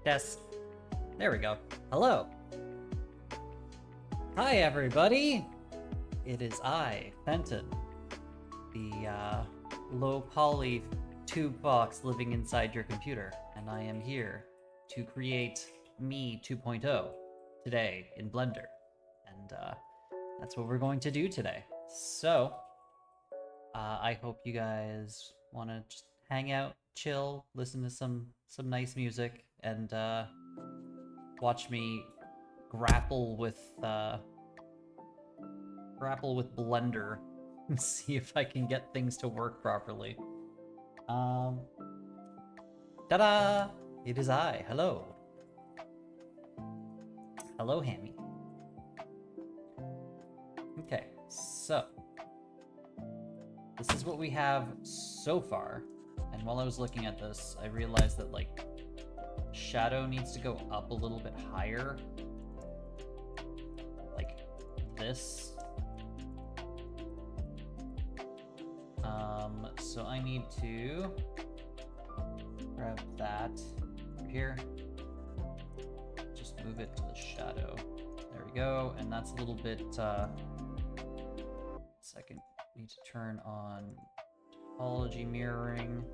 Test. There we go. Hello. Hi, everybody. It is I, Fenton, the low poly tube box living inside your computer, and I am here to create me 2.0 today in Blender, and that's what we're going to do today. So, I hope you guys want to just hang out, chill, listen to some nice music, and watch me grapple with Blender and see if I can get things to work properly. Ta-da! It is I. Hello. Hello, Hammy. Okay, so this is what we have so far. And while I was looking at this, I realized that, like, shadow needs to go up a little bit higher. Like this. So I need to grab that over here. Just move it to the shadow. There we go. And that's a little bit, second, need to turn on topology mirroring.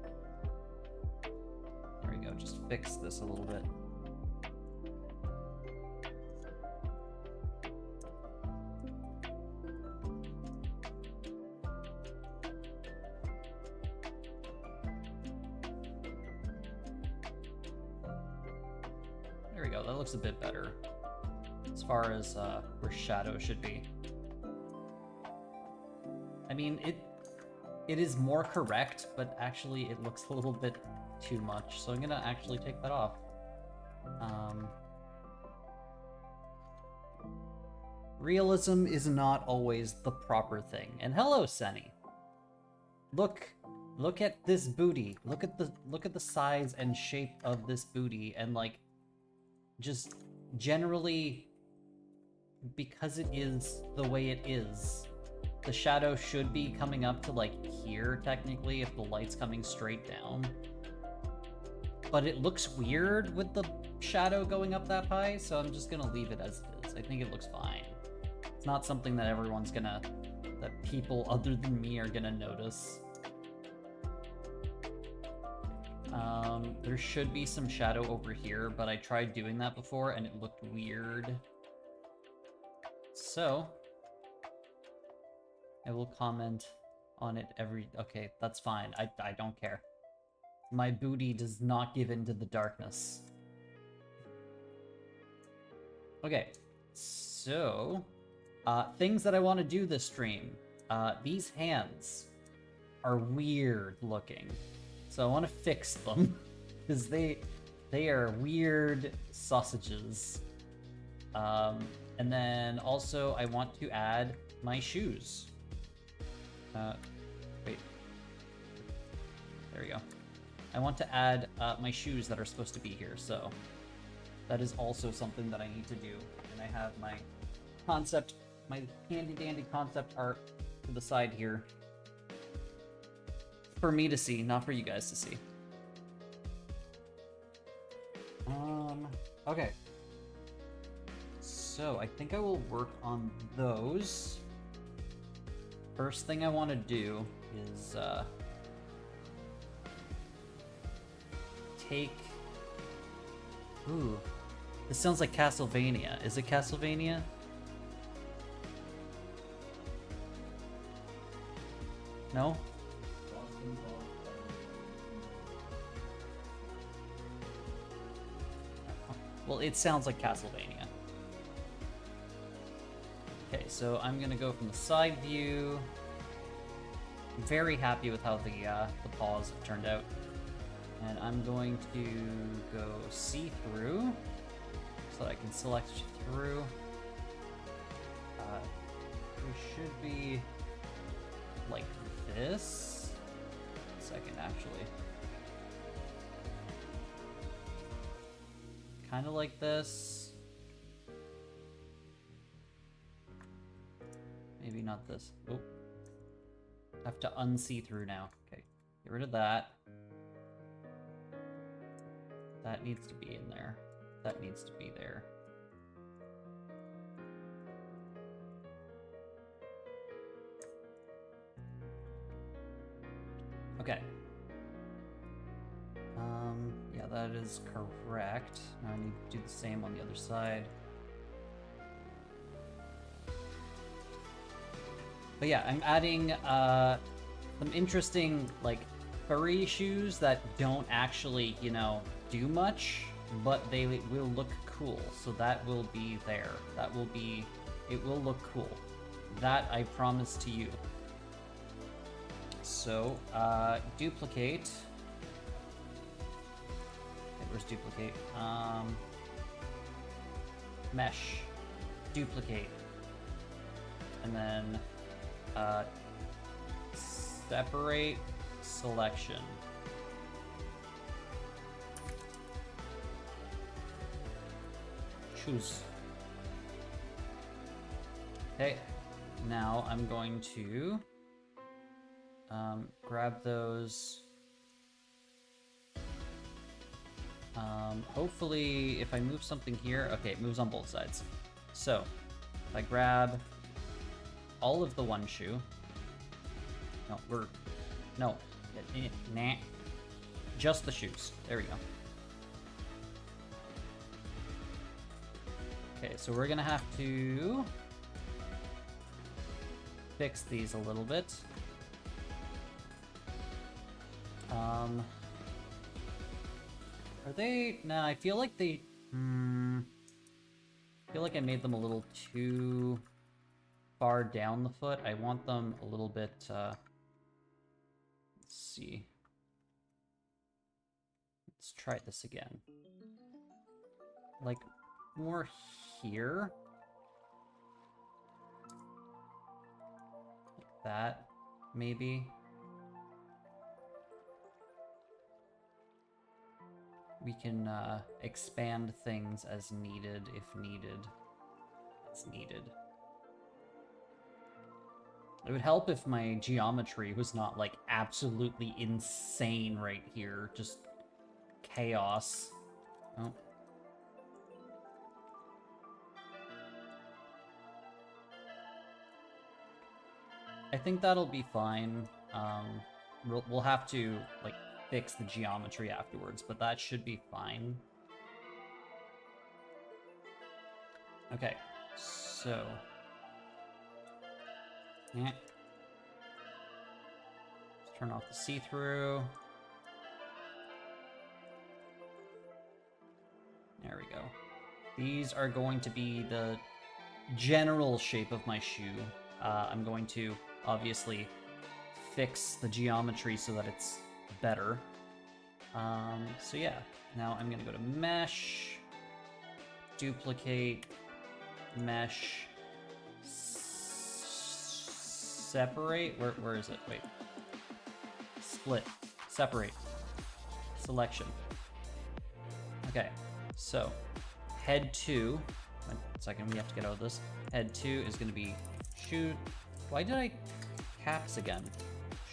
There we go, just fix this a little bit. There we go, that looks a bit better as far as where shadow should be. I mean, it is more correct, but actually it looks a little bit too much, so I'm gonna actually take that off. Realism is not always the proper thing. And hello, Senny. Look at this booty. Look at the size and shape of this booty, and like, just generally, because it is the way it is, the shadow should be coming up to like here technically if the light's coming straight down. But it looks weird with the shadow going up that high, so I'm just gonna leave it as it is. I think it looks fine. It's not something that that people other than me are gonna notice. There should be some shadow over here, but I tried doing that before and it looked weird. So, I will comment on it okay, that's fine. I don't care. My booty does not give in to the darkness. Okay, so things that I want to do this stream. These hands are weird looking, so I want to fix them because they are weird sausages. And then also I want to add my shoes. Wait. There we go. I want to add my shoes that are supposed to be here, so that is also something that I need to do. And I have my handy dandy concept art to the side here for me to see, not for you guys to see. Okay. So I think I will work on those. First thing I want to do is take... Ooh, this sounds like Castlevania. Is it Castlevania? No? Well, it sounds like Castlevania. Okay, so I'm gonna go from the side view. I'm very happy with how the paws have turned out. And I'm going to go see-through so that I can select through. It should be like this. Second, actually. Kind of like this. Maybe not this. Oh. I have to unsee through now. Okay, get rid of that. That needs to be in there. That needs to be there. Okay. Yeah, that is correct. Now I need to do the same on the other side. But yeah, I'm adding some interesting, like, furry shoes that don't actually, you know, do much, but they will look cool. So that will be there. That will be, it will look cool. That I promise to you. So, duplicate. Okay, where's duplicate? Mesh. Duplicate. And then, separate selection. Choose. Okay, now I'm going to grab those. Hopefully, if I move something here, okay, it moves on both sides. So, if I grab all of the one shoe, no, nah, just the shoes. There we go. Okay, so we're gonna have to fix these a little bit. Are they? Nah, I feel like they. I feel like I made them a little too far down the foot. I want them a little bit. Let's see. Let's try this again. Like more here. Like that, maybe. We can expand things as needed, if needed. As needed. It would help if my geometry was not, like, absolutely insane right here. Just chaos. Oh. I think that'll be fine. We'll have to, like, fix the geometry afterwards, but that should be fine. Okay, so... yeah. Let's turn off the see-through. There we go. These are going to be the general shape of my shoe. I'm going to, obviously, fix the geometry so that it's better. So yeah, now I'm gonna go to mesh, duplicate, mesh, separate, where is it? Wait. Split, separate, selection. Okay, so head 2, 1 second, we have to get out of this. Head 2 is gonna be shoe. Why did I caps again?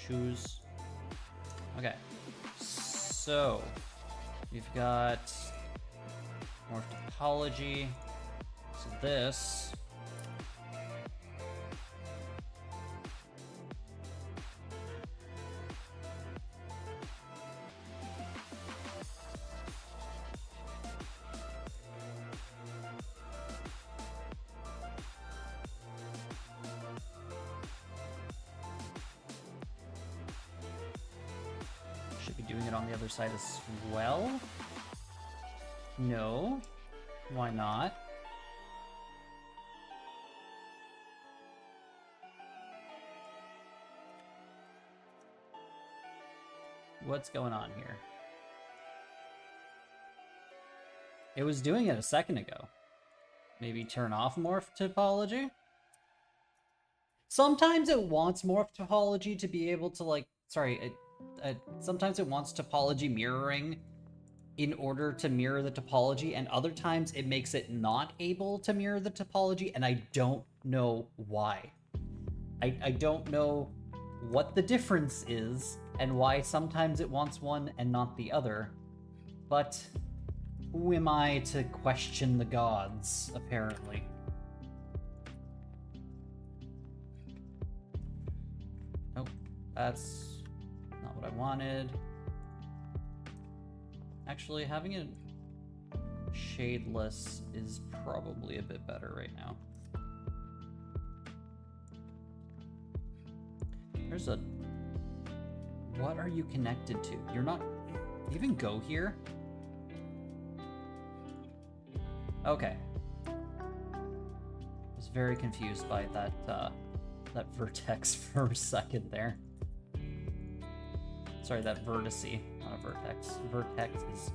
Shoes. Okay, so we've got more topology. So this doing it on the other side as well? No. Why not? What's going on here? It was doing it a second ago. Maybe turn off morph topology? Sometimes it wants morph topology to be able to, like, sorry, sometimes it wants topology mirroring in order to mirror the topology, and other times it makes it not able to mirror the topology, and I don't know why. I don't know what the difference is, and why sometimes it wants one and not the other, but Who am I to question the gods, apparently? Nope, that's not what I wanted. Actually, having it shadeless is probably a bit better right now. There's a... What are you connected to? You're not... Do you even go here? Okay. I was very confused by that, that vertex for a second there. Sorry, that vertice, not a vertex. Vertex is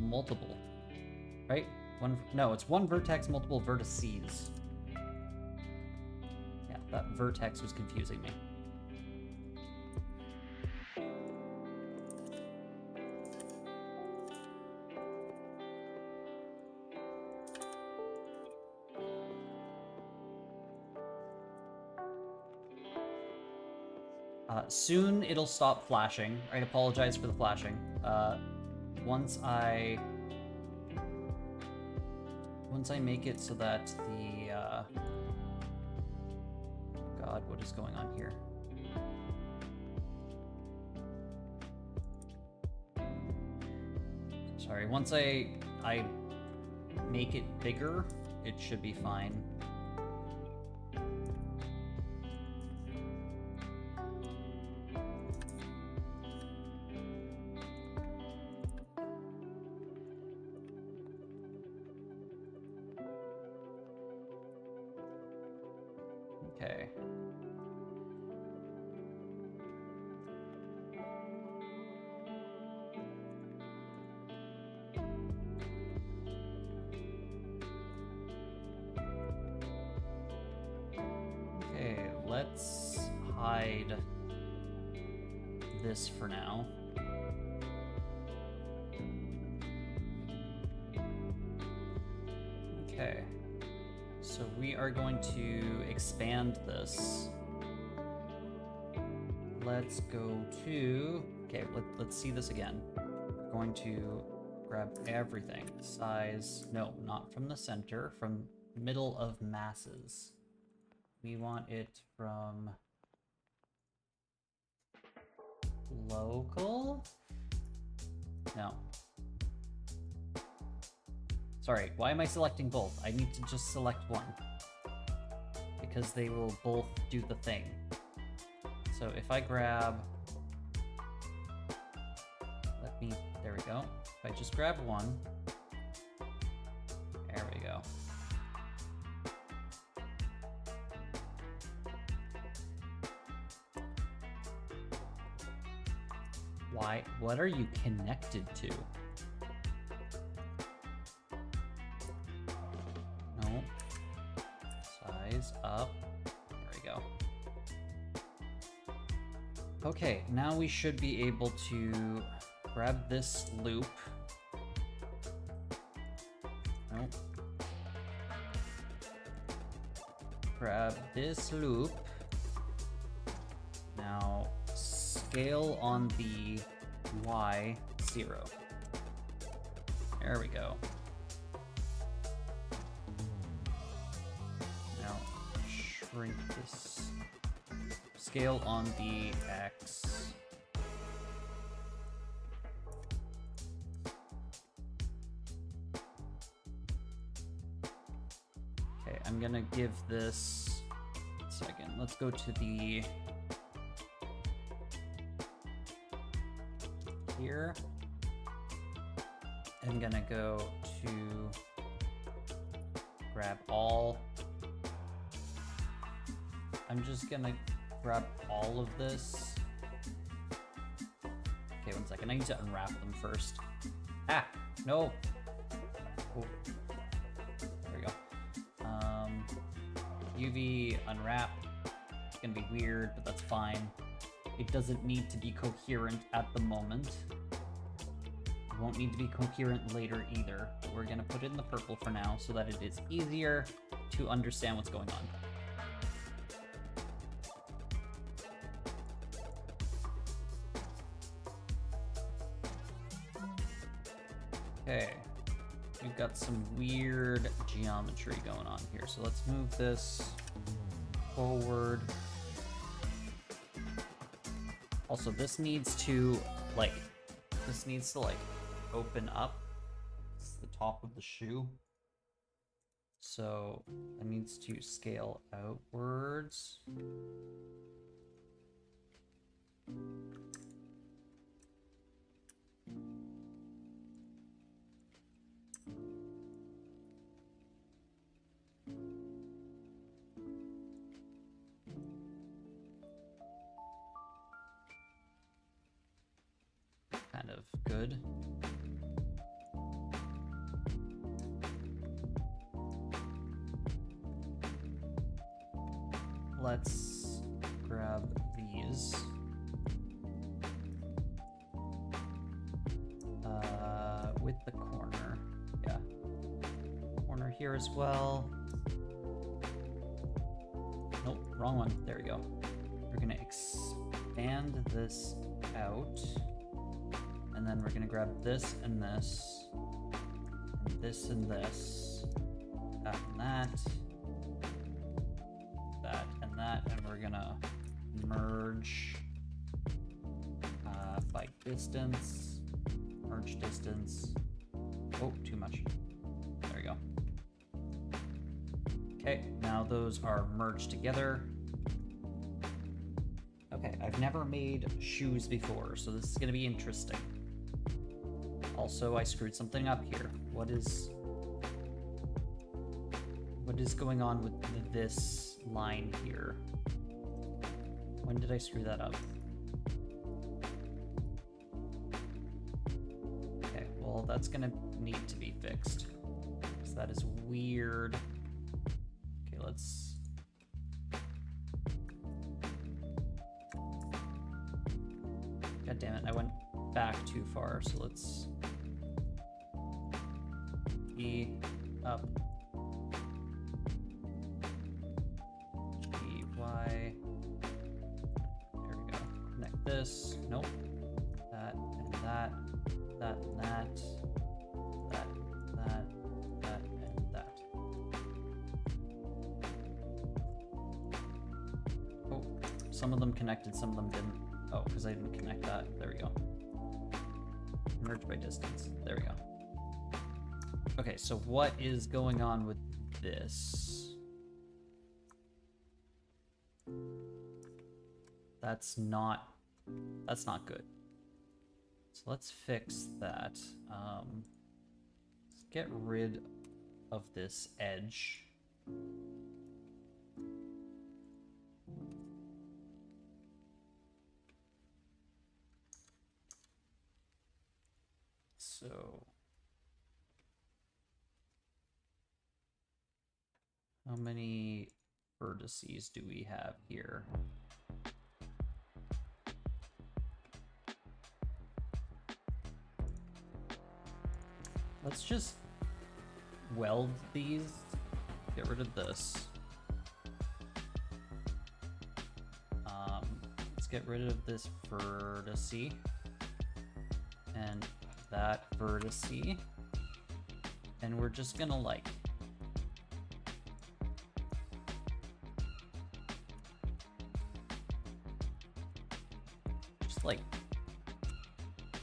multiple, right? No, it's one vertex, multiple vertices. Yeah, that vertex was confusing me. Soon it'll stop flashing. I apologize for the flashing. Once I make it so that the God, what is going on here? Sorry, once I make it bigger, it should be fine. Okay. Okay, let's hide this for now. Okay. So we are going to expand this. Let's go to... Okay, let's see this again. We're going to grab everything. Size... No, not from the center. From middle of masses. We want it from... Local? No. Sorry, why am I selecting both? I need to just select one. Because they will both do the thing. So if I grab... There we go. If I just grab one... There we go. Why? What are you connected to? Up. There we go. Okay, now we should be able to grab this loop. Nope. Grab this loop. Now scale on the Y 0. There we go. Shrink this. Scale on the X. Okay, I'm gonna give this... a second, let's go to the... here. I'm gonna go to... grab all... I'm just gonna grab all of this. Okay, one second. I need to unwrap them first. Ah, no. Oh. There we go. UV unwrap. It's gonna be weird, but that's fine. It doesn't need to be coherent at the moment. It won't need to be coherent later either. But we're gonna put it in the purple for now so that it is easier to understand what's going on. Okay, we've got some weird geometry going on here. So let's move this forward. Also, this needs to like open up. This is the top of the shoe. So it needs to scale outwards. Kind of good. Let's grab these. With the corner. Yeah. Corner here as well. Nope, wrong one. There we go. We're gonna expand this out. And then we're gonna grab this and this. And this and this. That and that. That and that. And we're gonna merge by distance. Merge distance. Oh, too much. There we go. Okay, now those are merged together. Okay, I've never made shoes before, so this is gonna be interesting. Also, I screwed something up here. What is going on with this line here? When did I screw that up? Okay, well, that's gonna need to be fixed, because that is weird. Okay, let's... God damn it, I went back too far, so let's... E, up. G, Y. There we go. Connect this. Nope. That and that. That and that. That, that, that, and that. Oh, some of them connected, some of them didn't. Oh, because I didn't connect that. There we go. Merge by distance. There we go. Okay, so what is going on with this? That's not good. So let's fix that. Let's get rid of this edge. So how many vertices do we have here? Let's just weld these, get rid of this. Let's get rid of this vertice and that vertice. And we're just gonna like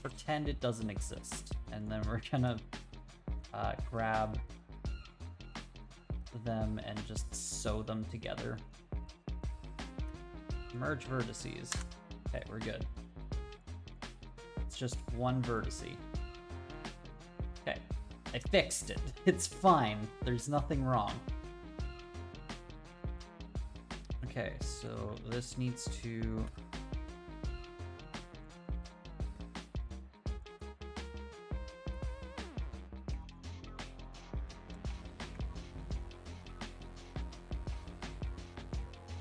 pretend it doesn't exist, and then we're gonna grab them and just sew them together. Merge vertices. Okay, we're good. It's just one vertice. Okay, I fixed it. It's fine. There's nothing wrong. Okay, so this needs to...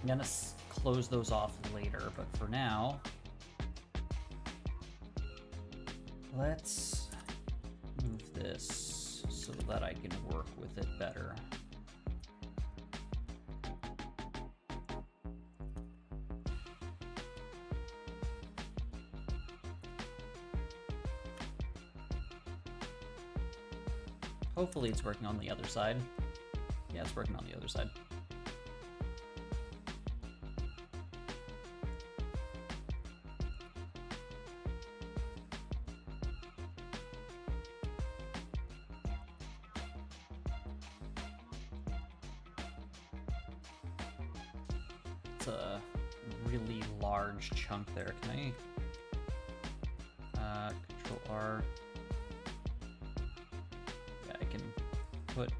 I'm gonna close those off later, but for now, let's move this so that I can work with it better. Hopefully it's working on the other side. Yeah, it's working on the other side. It's a really large chunk there. Can I Control R? Yeah, I can put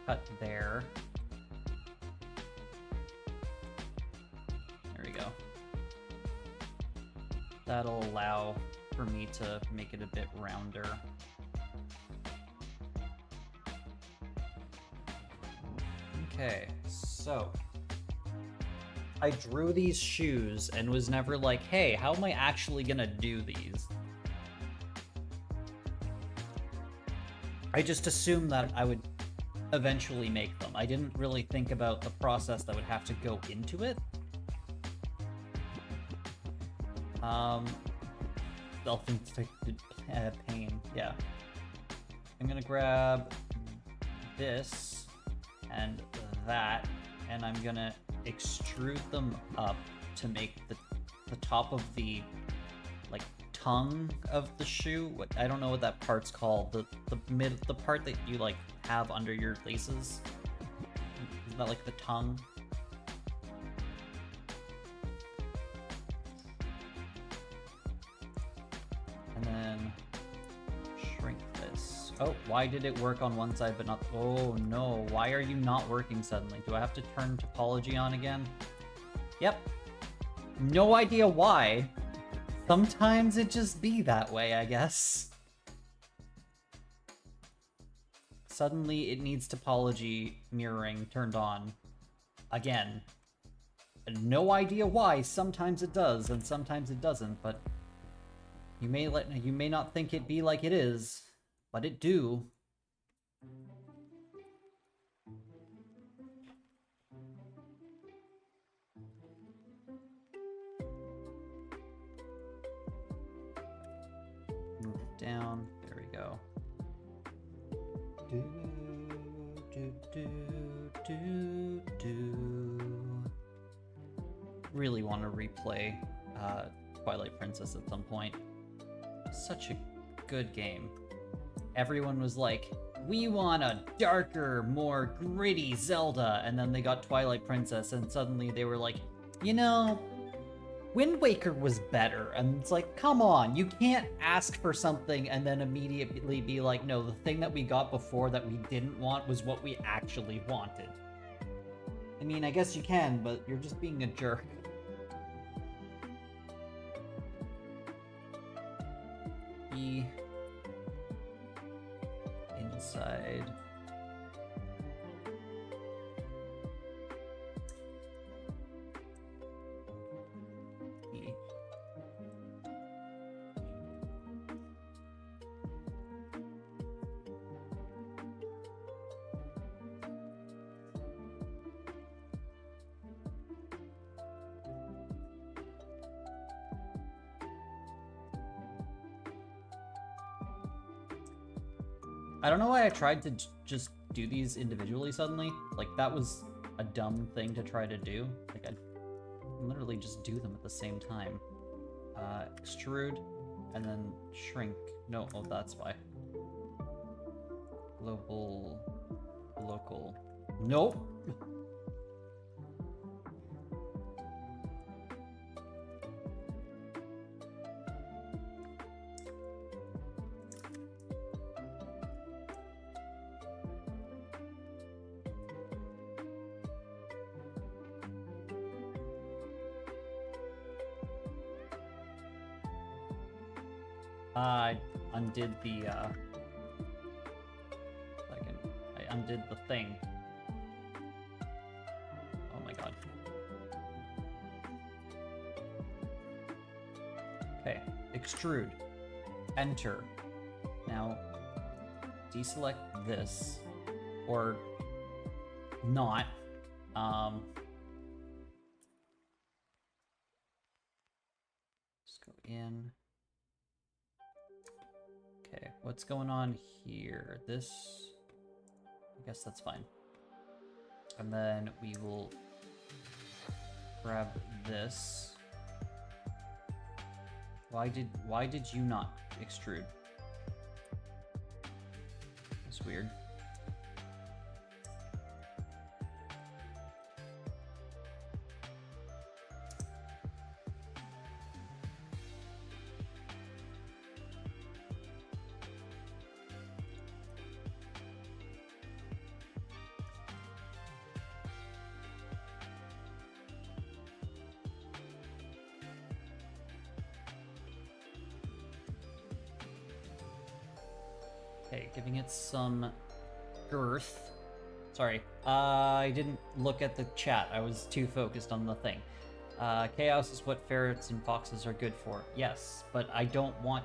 cut there. There we go. That'll allow for me to make it a bit rounder. Okay, so I drew these shoes and was never like, hey, how am I actually gonna do these? I just assumed that I would eventually make them. I didn't really think about the process that would have to go into it. Self-inflicted pain, yeah. I'm gonna grab this and that, and I'm gonna extrude them up to make the top of the like tongue of the shoe. I don't know what that part's called. The part that you like have under your laces. Isn't that like the tongue? And then shrink this. Oh, why did it work on one side but not? Oh no, why are you not working suddenly? Do I have to turn topology on again? Yep. No idea why. Sometimes it just be that way, I guess. Suddenly it needs topology mirroring turned on. Again. No idea why. Sometimes it does, and sometimes it doesn't, but you may not think it be like it is, but it do. Move it down. There we go. Really want to replay Twilight Princess at some point. Such a good game. Everyone was like, we want a darker, more gritty Zelda, and then they got Twilight Princess, and suddenly they were like, you know, Wind Waker was better, and it's like, come on, you can't ask for something and then immediately be like, no, the thing that we got before that we didn't want was what we actually wanted. I mean, I guess you can, but you're just being a jerk. E inside. E. I don't know why I tried to just do these individually suddenly. Like, that was a dumb thing to try to do. Like, I literally just do them at the same time. Extrude, and then shrink. No, oh, that's why. Global, local. Nope. I undid the, I undid the thing. Oh my god. Okay, extrude. Enter. Now, deselect this. Or not. Just go in. Okay, What's going on here? This, I guess that's fine. And then we will grab this. Why did you not extrude? That's weird. Okay, giving it some girth. Sorry, I didn't look at the chat. I was too focused on the thing. Chaos is what ferrets and foxes are good for. Yes, but I don't want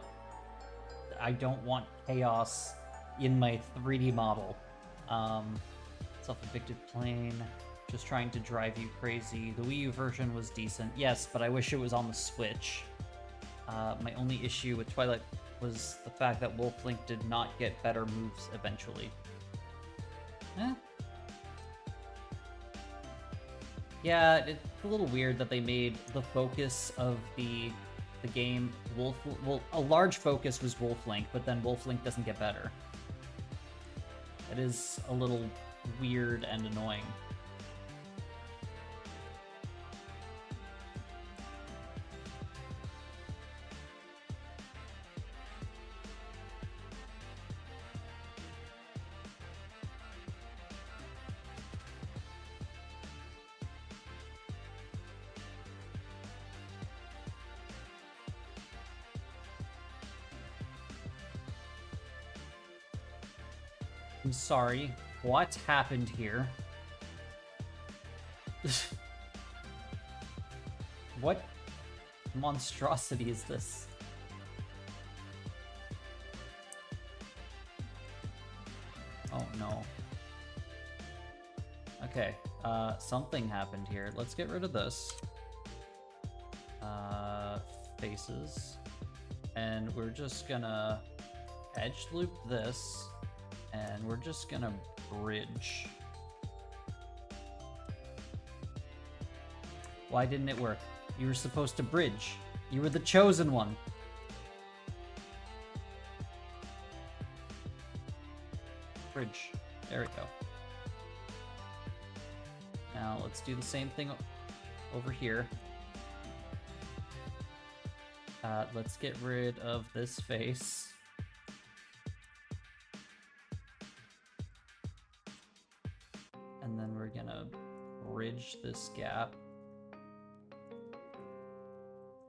chaos in my 3D model. Self-inflicted plane. Just trying to drive you crazy. The Wii U version was decent. Yes, but I wish it was on the Switch. My only issue with Twilight was the fact that Wolf Link did not get better moves eventually. Yeah, it's a little weird that they made the focus of the game well, a large focus was Wolf Link, but then Wolf Link doesn't get better. It is a little weird and annoying. I'm sorry, what happened here? What monstrosity is this? Oh no. Okay, something happened here. Let's get rid of this. Faces. And we're just gonna edge loop this. And we're just gonna bridge. Why didn't it work? You were supposed to bridge. You were the chosen one. Bridge. There we go. Now let's do the same thing over here. Let's get rid of this face. And then we're gonna bridge this gap.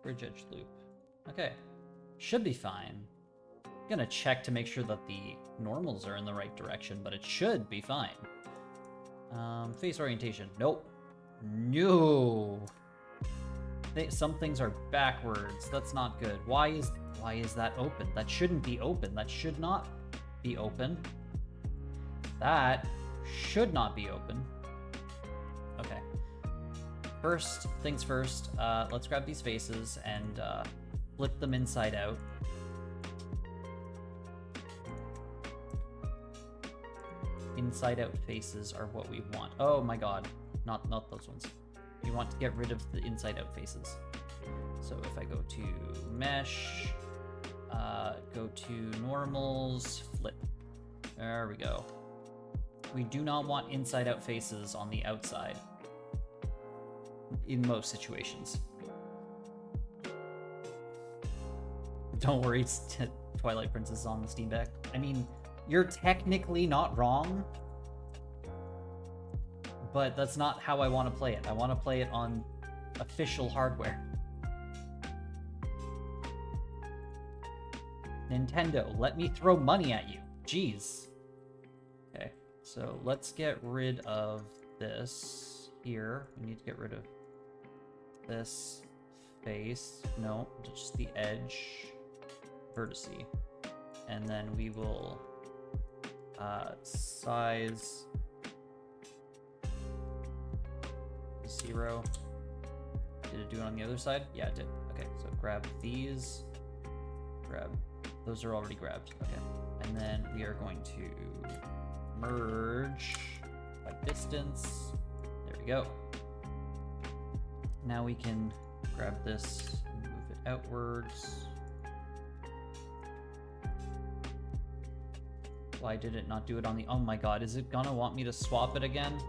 Bridge edge loop. Okay, should be fine. I'm gonna check to make sure that the normals are in the right direction, but it should be fine. Face orientation, nope. No. Some things are backwards. That's not good. Why is that open? That shouldn't be open. That should not be open. That should not be open. Okay. First things first, let's grab these faces and flip them inside out. Inside out faces are what we want. Oh my god, not those ones. We want to get rid of the inside out faces. So if I go to mesh, go to normals, flip. There we go. We do not want inside out faces on the outside in most situations. Don't worry, Twilight Princess is on the Steam Deck. I mean, you're technically not wrong, but that's not how I want to play it. I want to play it on official hardware. Nintendo, let me throw money at you. Jeez. Okay, so let's get rid of this here. We need to get rid of this face. No, just the edge vertice. And then we will size 0. Did it do it on the other side? Yeah, it did. Okay, so grab these. Grab. Those are already grabbed. Okay. And then we are going to merge by distance. There we go. Now we can grab this and move it outwards. Why did it not do it on the... Oh my god, is it gonna want me to swap it again?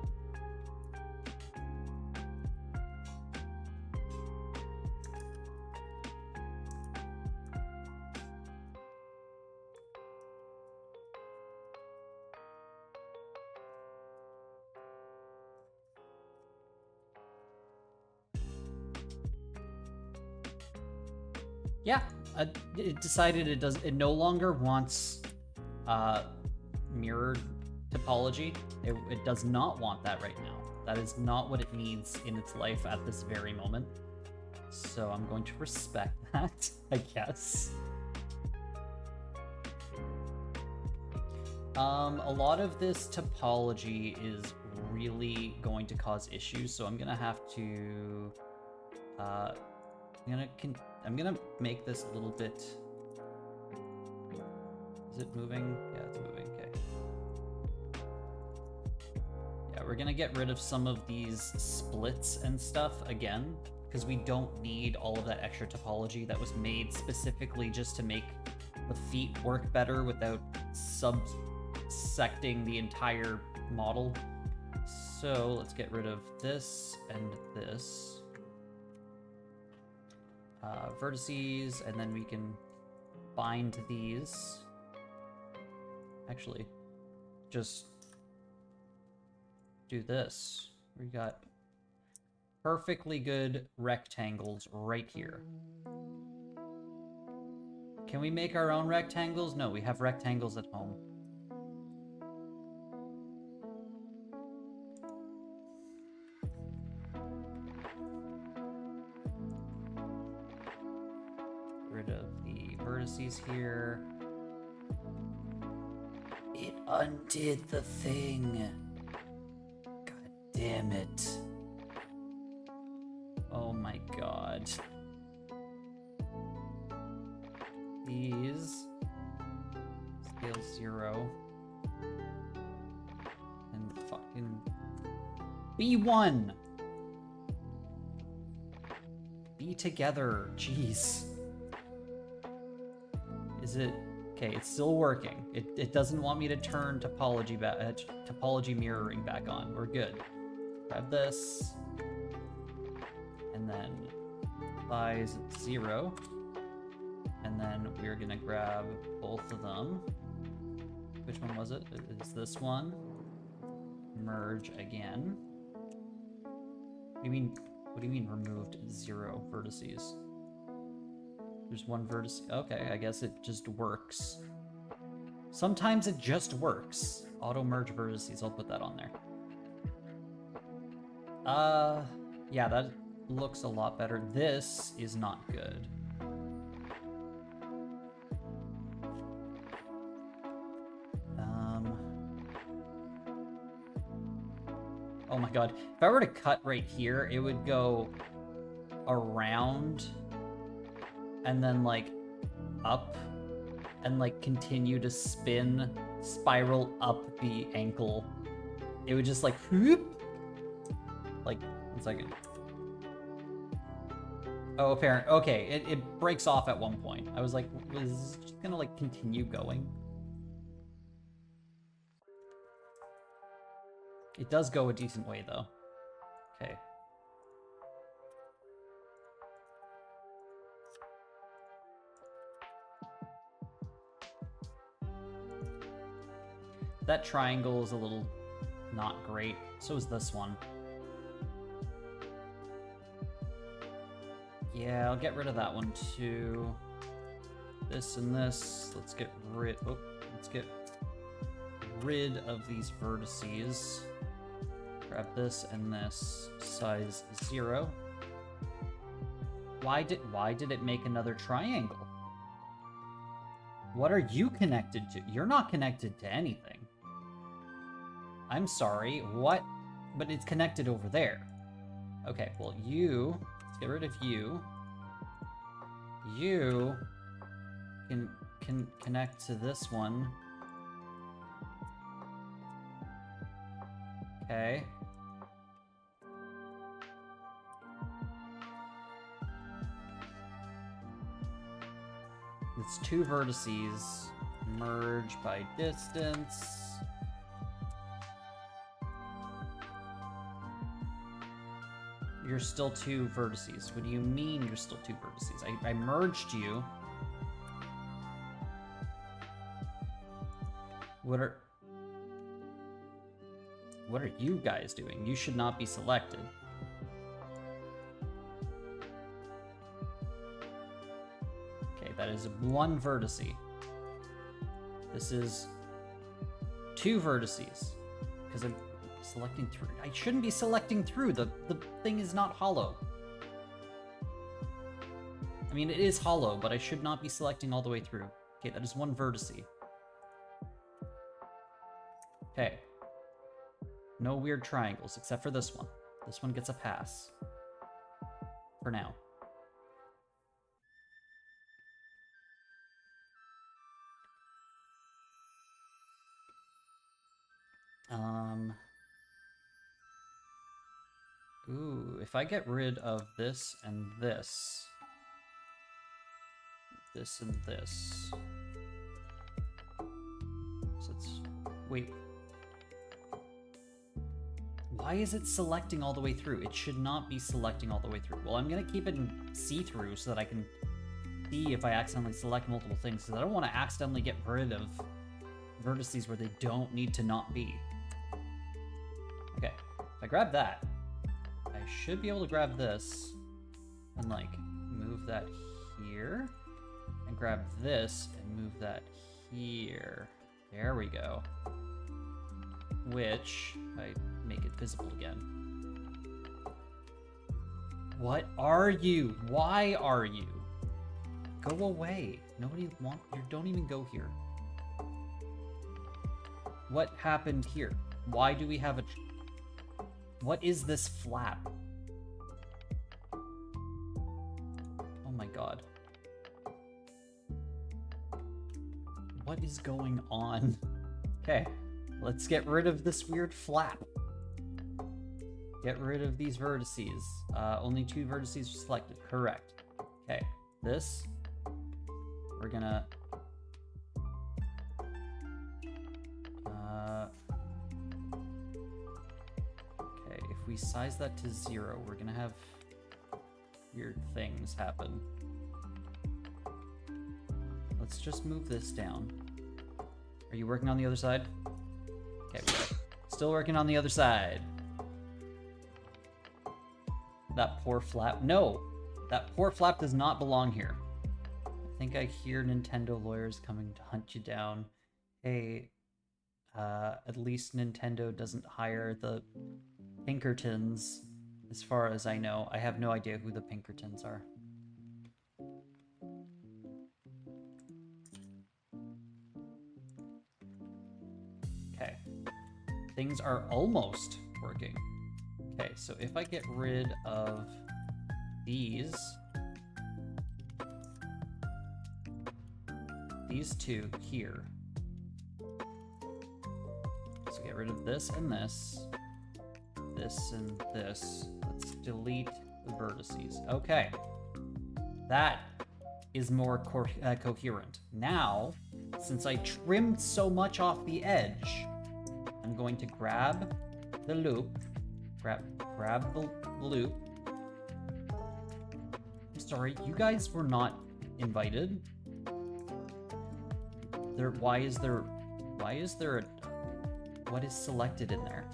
Yeah, it decided it no longer wants mirrored topology. It does not want that right now. That is not what it needs in its life at this very moment. So I'm going to respect that, I guess. A lot of this topology is really going to cause issues, so I'm gonna have to I'm gonna make this a little bit... Is it moving? Yeah, it's moving, okay. Yeah, we're gonna get rid of some of these splits and stuff again, because we don't need all of that extra topology that was made specifically just to make the feet work better without subsecting the entire model. So let's get rid of this and this. Vertices, and then we can bind these. Actually, just do this. We got perfectly good rectangles right here. Can we make our own rectangles? No, we have rectangles at home. Rid of the vertices here. It undid the thing. God damn it. Oh my god. These scale 0 and fucking B1. Be together, jeez. Is it okay? It's still working. It doesn't want me to turn topology mirroring back on. We're good. Grab this, and then size 0, and then we're gonna grab both of them. Which one was it? It's this one. Merge again. What do you mean removed 0 vertices? There's one vertex. Okay, I guess it just works. Sometimes it just works. Auto merge vertices, I'll put that on there. Yeah, that looks a lot better. This is not good. Oh my god. If I were to cut right here, it would go around and then like up and like continue to spiral up the ankle. It would just like whoop. Like 1 second. Oh, apparent. Okay, it breaks off at one point. I was like, was this just gonna like continue going? It does go a decent way though. Okay. That triangle is a little not great. So is this one. Yeah, I'll get rid of that one too. This and this. Let's get rid of these vertices. Grab this and this. Size 0. Why did it make another triangle? What are you connected to? You're not connected to anything. I'm sorry, what? But it's connected over there. Okay, well let's get rid of you. You can connect to this one Okay. It's 2 vertices. Merge by distance. You're still 2 vertices. What do you mean you're still 2 vertices? I merged you. What are you guys doing? You should not be selected. Okay, that is 1 vertice. This is 2 vertices. Because I'm selecting through. I shouldn't be selecting through. The thing is not hollow. I mean, it is hollow, but I should not be selecting all the way through. Okay, that is 1 vertice. Okay. No weird triangles, except for this one. This one gets a pass. For now. Ooh, if I get rid of this and this. This and this. So it's... Wait. Why is it selecting all the way through? It should not be selecting all the way through. Well, I'm gonna keep it in see-through so that I can see if I accidentally select multiple things, because I don't want to accidentally get rid of vertices where they don't need to not be. Okay, if I grab that, I should be able to grab this and, like, move that here, and grab this and move that here. There we go. Which, I make it visible again. What are you? Why are you? Go away. Nobody wants you. Don't even go here. What happened here? Why do we have a... What is this flap? Oh my god. What is going on? Okay, let's get rid of this weird flap. Get rid of these vertices. Only 2 vertices are selected. Correct. Okay, this... We're gonna... Okay, if we size that to 0, we're gonna have weird things happen. Let's just move this down. Are you working on the other side? Okay, we got it. Still working on the other side. That poor flap. No! That poor flap does not belong here. I think I hear Nintendo lawyers coming to hunt you down. Hey, at least Nintendo doesn't hire the Pinkertons, as far as I know. I have no idea who the Pinkertons are. Okay. Things are almost working. Okay, so if I get rid of these 2 here. So get rid of this and this. This and this. Let's delete the vertices. Okay. That is more coherent. Now, since I trimmed so much off the edge, I'm going to grab the loop. Grab the loop. I'm sorry, you guys were not invited. Why is there a... What is selected in there?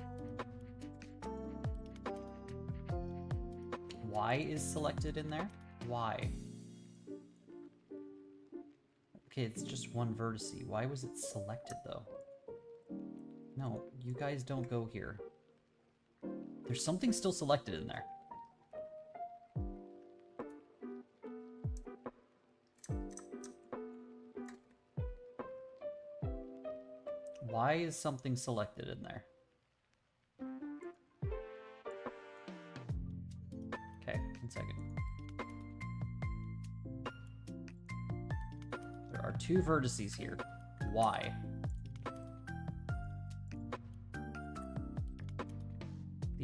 Why is selected in there? Why? Okay, it's just 1 vertex. Why was it selected, though? No, you guys don't go here. There's something still selected in there. Why is something selected in there? Okay, 1 second. There are 2 vertices here. Why?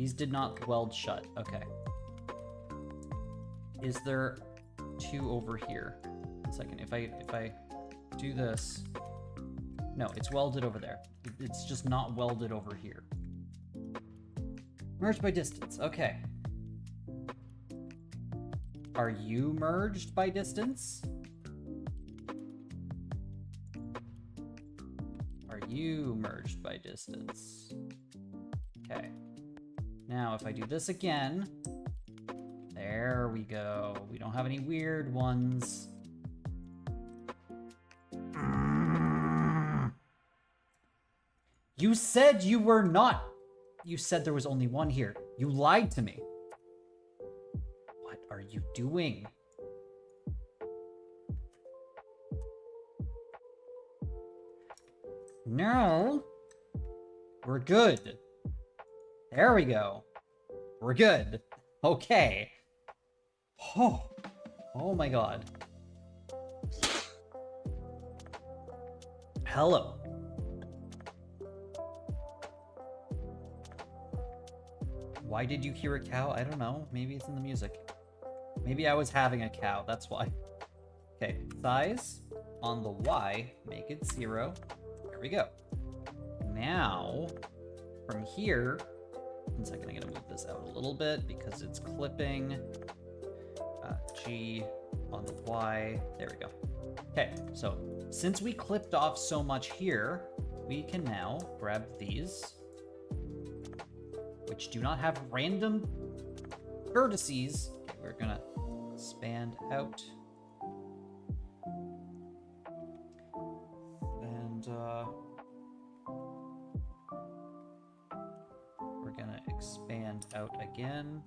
These did not weld shut. Okay. Is there 2 over here? 1 second. If I do this, no, it's welded over there. It's just not welded over here. Merged by distance. Okay. Are you merged by distance? Are you merged by distance? Okay. Now, if I do this again, there we go. We don't have any weird ones. You said you were not. You said there was only one here. You lied to me. What are you doing? No. We're good. There we go. We're good. Okay. Oh my god. Hello. Why did you hear a cow? I don't know. Maybe it's in the music. Maybe I was having a cow. That's why. Okay. Size on the Y. Make it 0. There we go. Now, from here... 1 second, I'm gonna move this out a little bit because it's clipping. G on the Y. There we go. Okay, so since we clipped off so much here, we can now grab these, which do not have random vertices. Okay, we're gonna expand out. And we're gonna expand out again.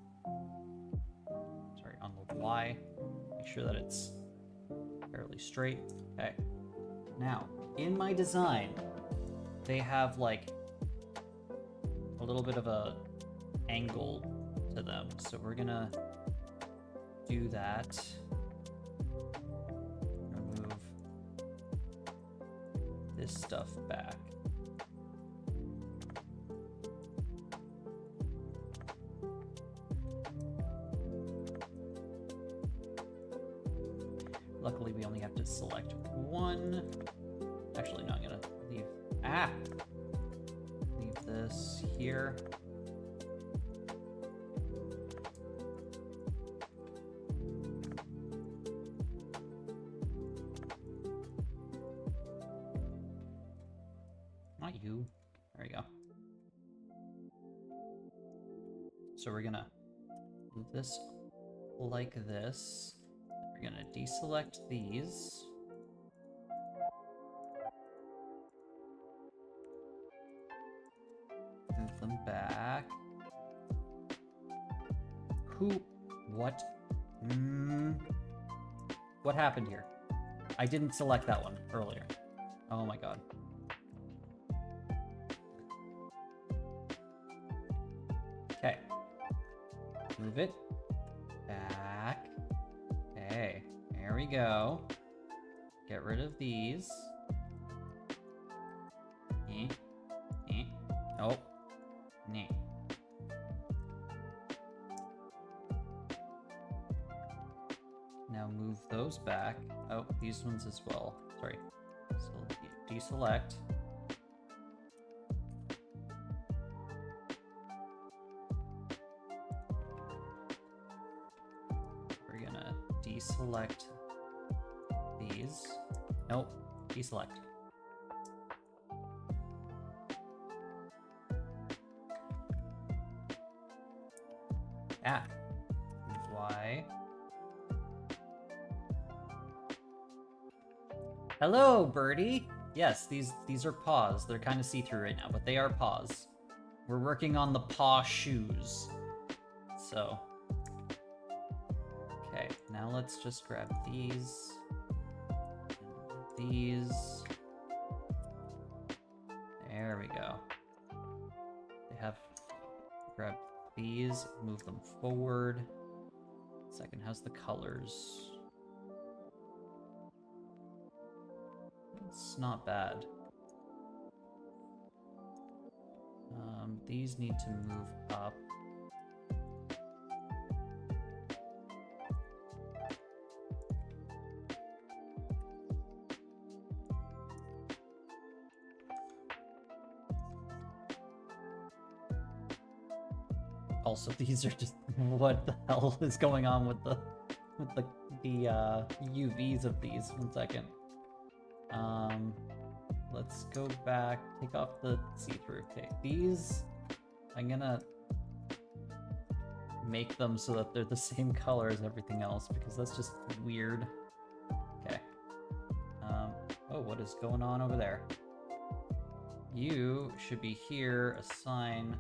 Sorry, on the Y. Make sure that it's fairly straight. Okay. Now, in my design, they have like a little bit of a angle to them. So we're gonna do that. Remove this stuff back. Luckily, we only have to select one. Actually, no, I'm gonna leave. Leave this here. Not you. There we go. So we're gonna move this like this. We're gonna deselect these. Move them back. What? What happened here? I didn't select that one earlier. Oh my god. Okay. Move it back. Okay, there we go. Get rid of these. Oh. Now move those back. Oh, these ones as well. Sorry. So deselect. We're gonna deselect these. Nope, deselect. Y. Hello, birdie. Yes, these are paws. They're kind of see-through right now, but they are paws. We're working on the paw shoes. So. Okay, now let's just grab these. And these. There we go. They have grab these, move them forward. Second, how's the colors? It's not bad. These need to move up. also these are just what the hell is going on with the UVs of these. 1 second. Let's go back, take off the see-through. Okay, these I'm gonna make them so that they're the same color as everything else because that's just weird. Okay. Oh, what is going on over there? You should be here, assign,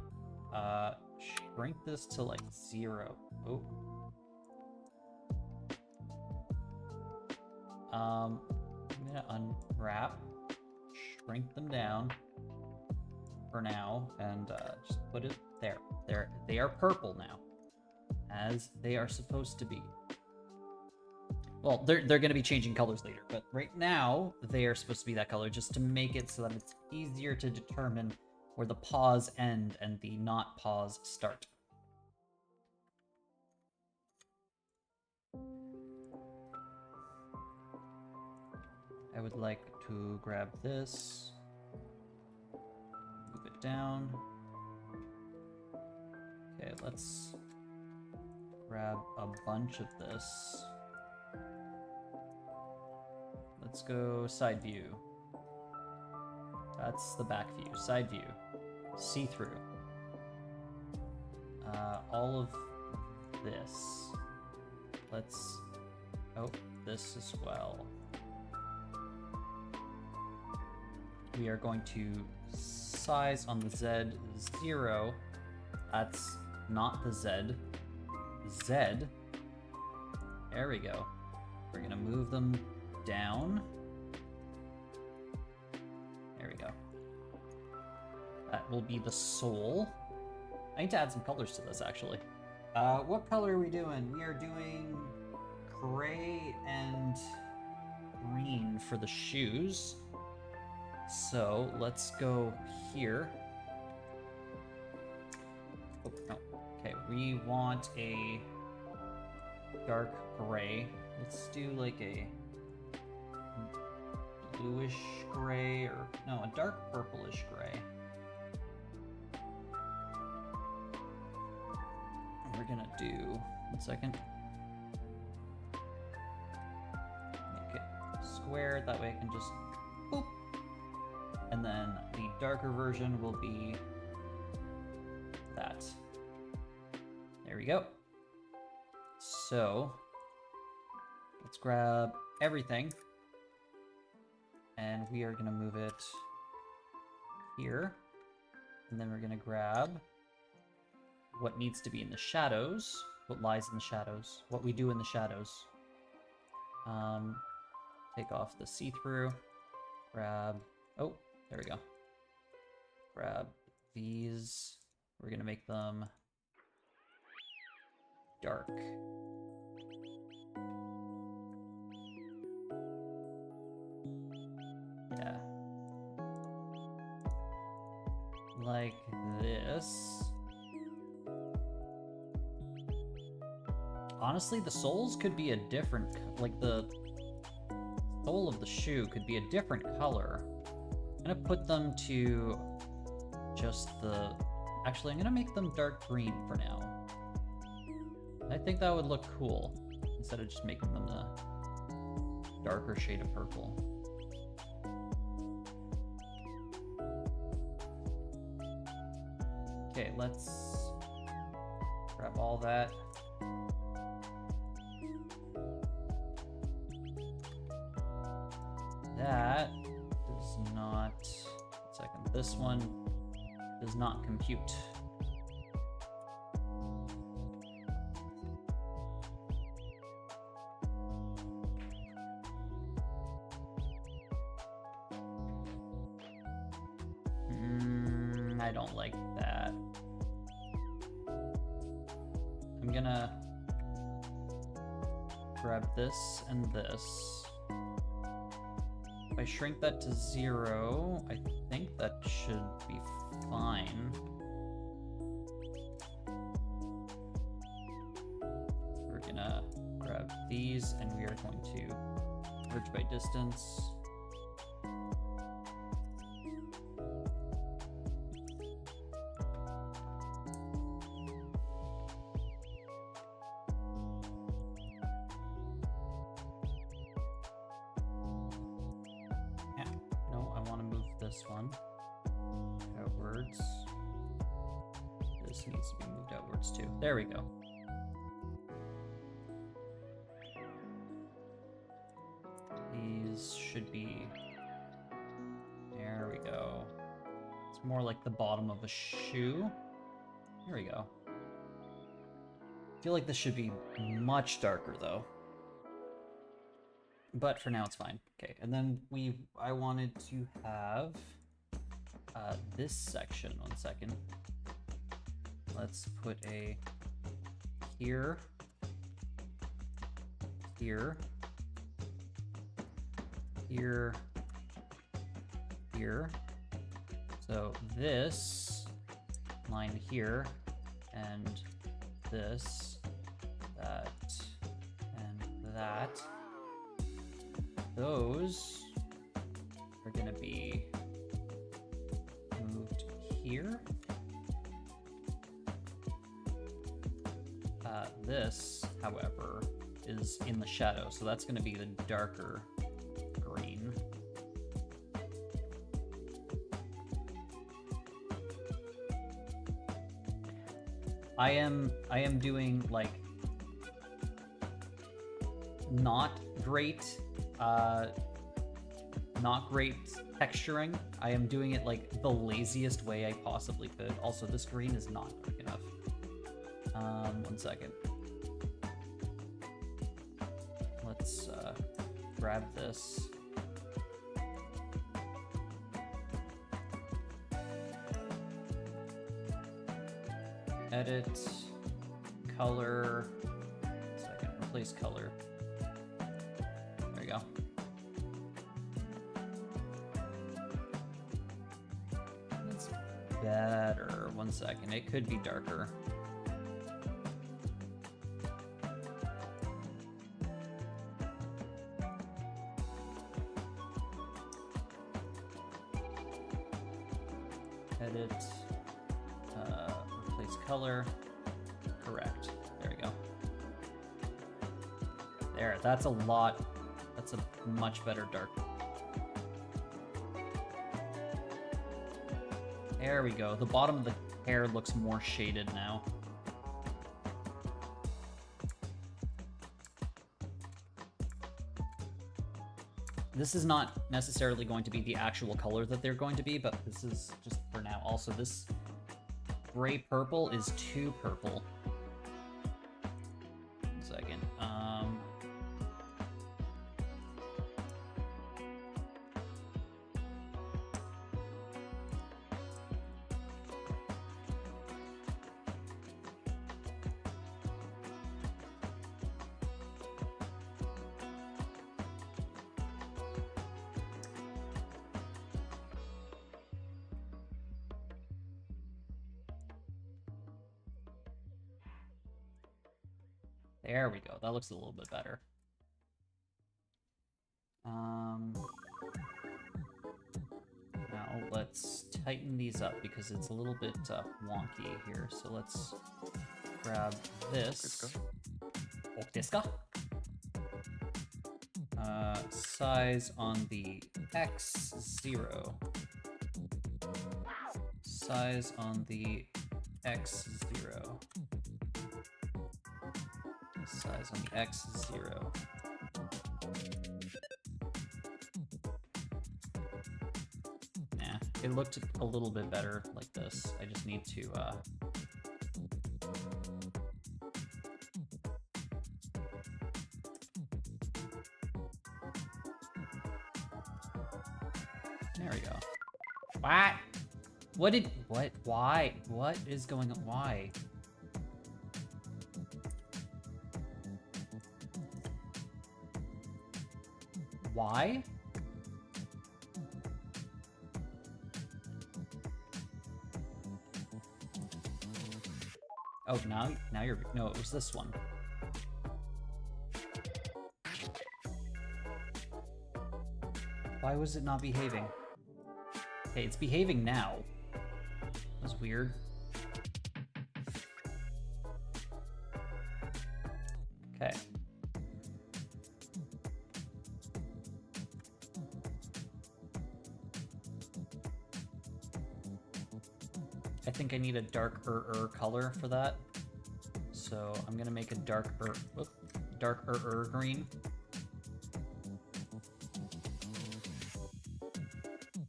shrink this to like 0. Oh. I'm gonna unwrap, shrink them down for now, and just put it there. They are purple now, as they are supposed to be. Well, they're going to be changing colors later, but right now they are supposed to be that color just to make it so that it's easier to determine where the paws end and the not paws start. I would like to grab this, move it down. Okay, let's grab a bunch of this. Let's go side view. That's the back view. Side view. See-through. All of this. Let's... Oh, this as well. We are going to size on the Z 0. That's not the Z. Z. There we go. We're gonna move them down. There we go. That will be the sole. I need to add some colors to this, actually. What color are we doing? We are doing gray and green for the shoes. So let's go here. Oh, no. Okay, we want a dark gray. Let's do like a bluish gray, or no, a dark purplish gray. We're gonna do, 1 second. Make it square, that way I can just boop. And then the darker version will be that. There we go. So let's grab everything. And we are gonna move it here. And then we're gonna grab what needs to be in the shadows, what lies in the shadows, what we do in the shadows. Take off the see-through, grab, oh, there we go. Grab these, we're gonna make them dark. Yeah. Like this. Honestly, the soles could be a different, like the sole of the shoe could be a different color. I'm gonna put them to just the, actually I'm gonna make them dark green for now. I think that would look cool, instead of just making them the darker shade of purple. Okay, let's grab all that. That does not, 1 second, this one does not compute. I don't like that. I'm gonna grab this and this. If I shrink that to 0, I think that should be fine. We're gonna grab these and we are going to merge by distance. this one outwards. This needs to be moved outwards too. There we go. These should be... There we go. It's more like the bottom of a shoe. There we go. I feel like this should be much darker though. But for now it's fine. Okay, and then I wanted to have this section, 1 second. Let's put a here, here, here, here. So this line here, and this, that, and that. Those are gonna be moved here. This, however, is in the shadow, so that's gonna be the darker green. I am doing like not great texturing. I am doing it like the laziest way I possibly could. Also, this green is not dark enough. 1 second. Let's grab this. Edit, color, 1 second, replace color. There you go. That's better. 1 second, it could be darker. Edit, replace color, correct. There we go. There, that's a lot. That's a much better dark. There we go. The bottom of the hair looks more shaded now. This is not necessarily going to be the actual color that they're going to be, but this is just for now. Also, this gray purple is too purple. 1 second. There we go. That looks a little bit better. Now let's tighten these up because it's a little bit wonky here. So let's grab this. Size on the X0. Size on the X0. Size on the X0. Nah, it looked a little bit better like this. I just need to there we go. What? Why? What is going on? Why? Why? Oh, now you're... No, it was this one. Why was it not behaving? Okay, it's behaving now. That was weird. Okay. I think I need a darker color for that. So I'm gonna make a darker green.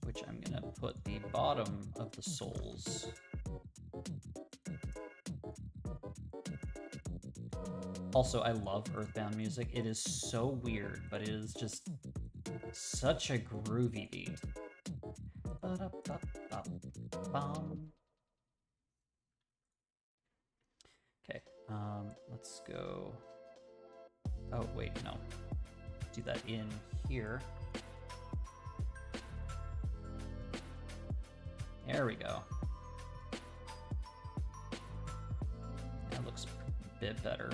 Which I'm gonna put the bottom of the soles. Also, I love Earthbound music. It is so weird, but it is just such a groovy beat. Okay, let's go. Oh, wait, no. Do that in here. There we go. That looks a bit better.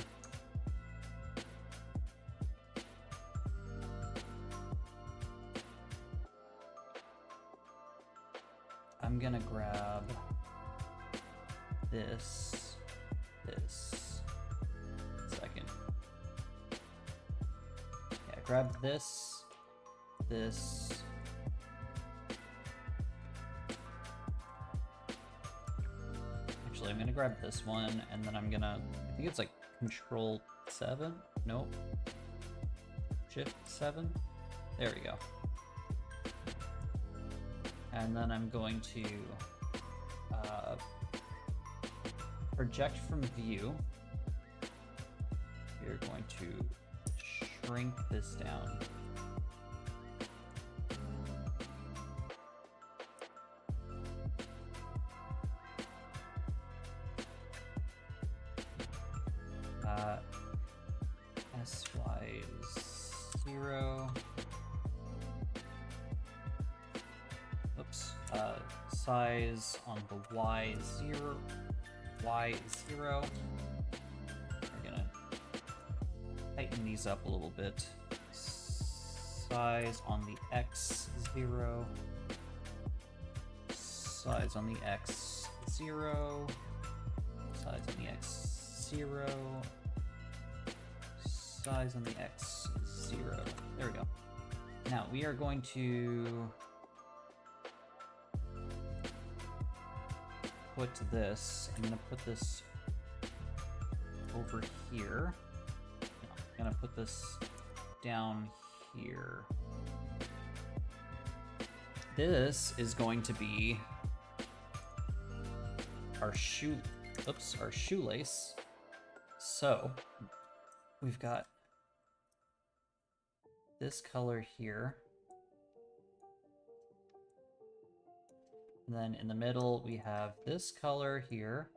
I'm gonna grab this. Second. Yeah, grab this. Actually, I'm gonna grab this one, and then I'm gonna, I think it's like Control 7? Nope. Shift 7? There we go. And then I'm going to project from view. We're going to shrink this down. SY is 0. Oops. Size on the Y 0. Y 0. We're gonna tighten these up a little bit. Size on the X 0. Size on the X 0. Size on the X 0. Size on the X 0. There we go. Now we are going to put this, I'm gonna put this over here. No, I'm gonna put this down here. This is going to be our shoelace. So we've got this color here. And then in the middle, we have this color here.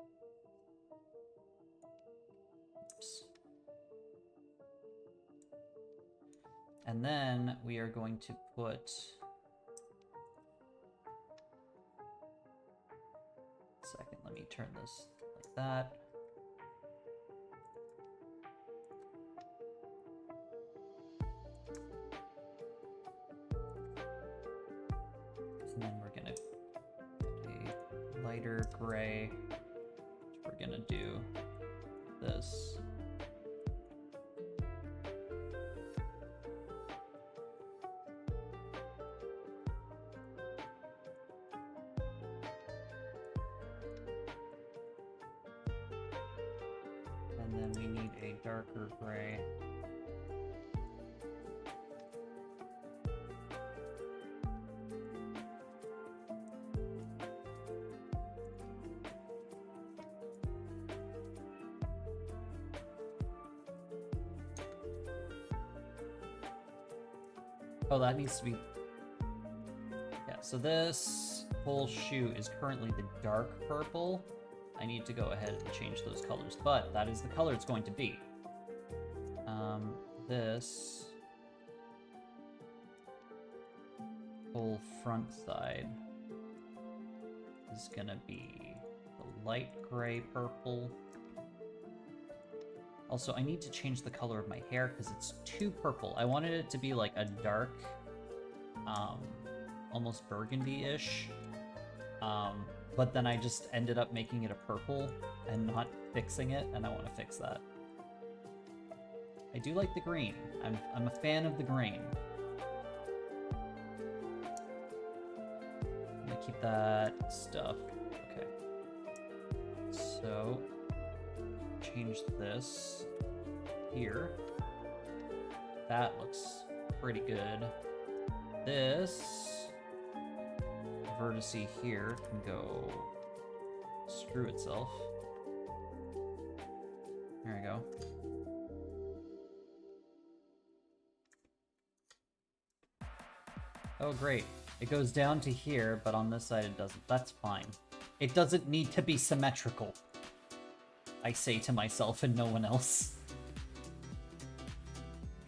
Oops. And then we are going to put... Second, let me turn this like that. And then we're gonna lighter gray. We're gonna do this. And then we need a darker gray. Oh, that needs to be... Yeah, so this whole shoe is currently the dark purple. I need to go ahead and change those colors, but that is the color it's going to be. This whole front side is gonna be the light gray purple. Also, I need to change the color of my hair because it's too purple. I wanted it to be like a dark, almost burgundy-ish. But then I just ended up making it a purple and not fixing it, and I want to fix that. I do like the green. I'm a fan of the green. I'm gonna keep that stuff. Okay. So, change this here. That looks pretty good. This vertex here can go screw itself. There we go. Oh, great. It goes down to here, but on this side it doesn't. That's fine. It doesn't need to be symmetrical, I say to myself and no one else.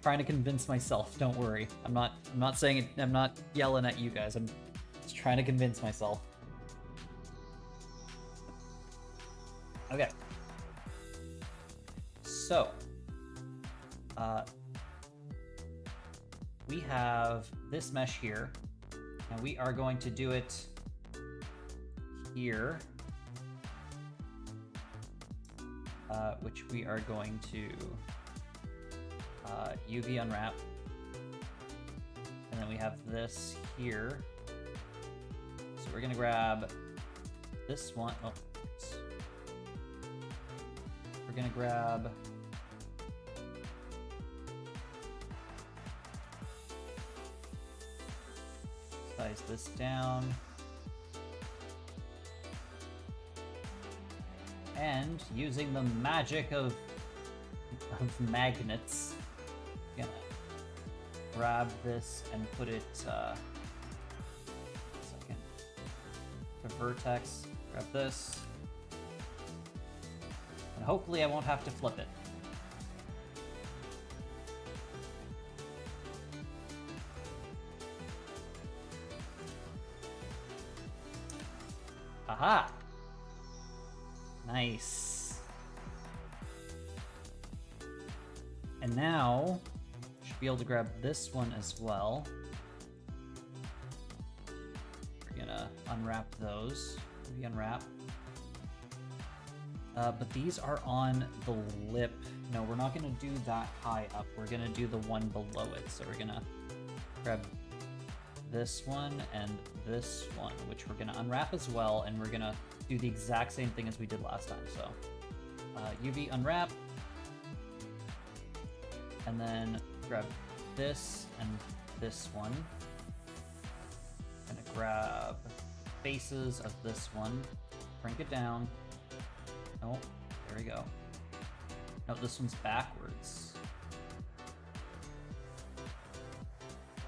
Trying to convince myself, don't worry. I'm not saying it, I'm not yelling at you guys. I'm just trying to convince myself. Okay. So, we have this mesh here, and we are going to do it here, which we are going to UV unwrap, and then we have this here. So we're gonna grab this one. Oh, we're gonna grab size this down. And using the magic of magnets, I'm gonna grab this and put it the vertex, grab this, and hopefully I won't have to flip it. Aha! Nice. And now, should be able to grab this one as well. We're gonna unwrap those. Maybe unwrap. But these are on the lip. No, we're not gonna do that high up. We're gonna do the one below it. So we're gonna grab this one and this one, which we're gonna unwrap as well, and we're gonna do the exact same thing as we did last time. So UV unwrap, and then grab this and this one. Gonna grab faces of this one, crank it down. Oh, there we go. No, this one's backwards.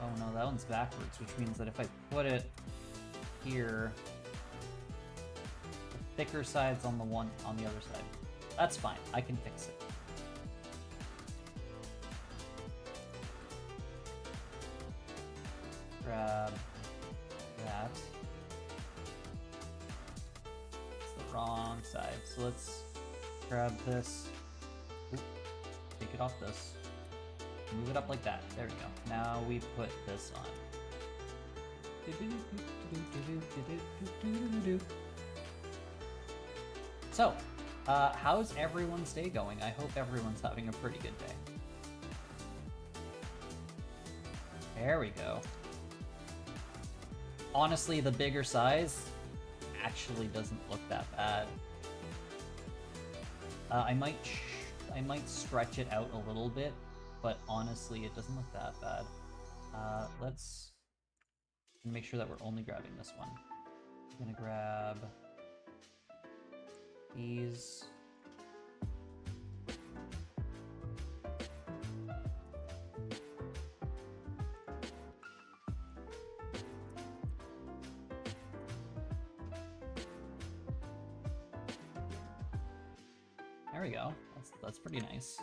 Oh no, that one's backwards, which means that if I put it here, the thicker side's on the other side. That's fine, I can fix it. Grab that. It's the wrong side. So let's grab this. Oop, take it off this. Move it up like that. There we go. Now we put this on. So, how's everyone's day going? I hope everyone's having a pretty good day. There we go. Honestly, the bigger size actually doesn't look that bad. I might stretch it out a little bit, but honestly, it doesn't look that bad. Let's make sure that we're only grabbing this one. I'm gonna grab these. There we go. That's pretty nice.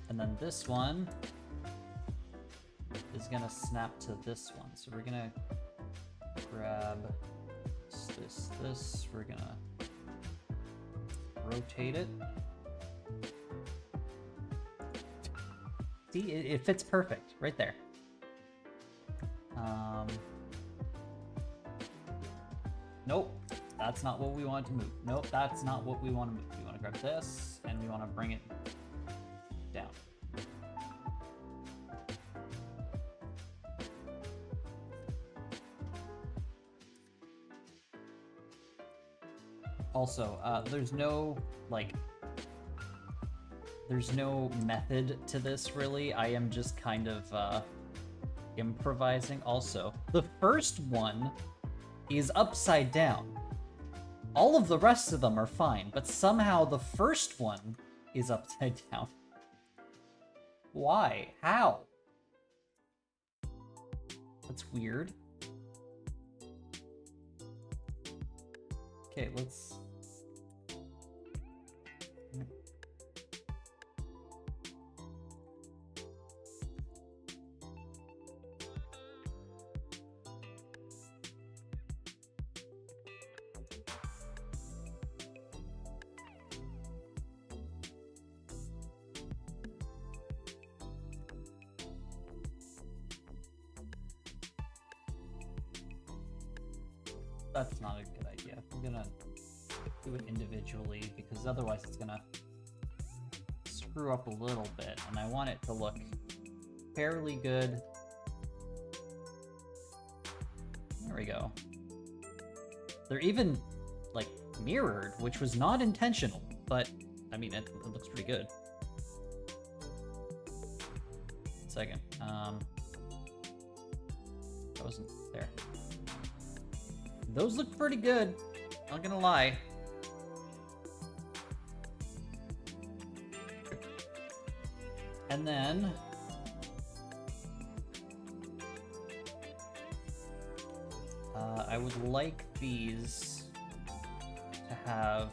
And then this one is gonna snap to this one. So we're gonna grab this, we're gonna rotate it. See, it fits perfect right there. Nope, that's not what we want to move. Nope, that's not what we want to move. We want to grab this and we want to bring it down. Also, there's no, like, there's no method to this, really. I am just kind of, improvising. Also, the first one is upside down. All of the rest of them are fine, but somehow the first one is upside down. Why? How? That's weird. Okay, let's... That's not a good idea. I'm gonna do it individually because otherwise it's gonna screw up a little bit, and I want it to look fairly good. There we go. They're even, like, mirrored, which was not intentional, but, I mean, it looks pretty good. Second, that wasn't there. Those look pretty good, not gonna lie. And then... I would like these to have...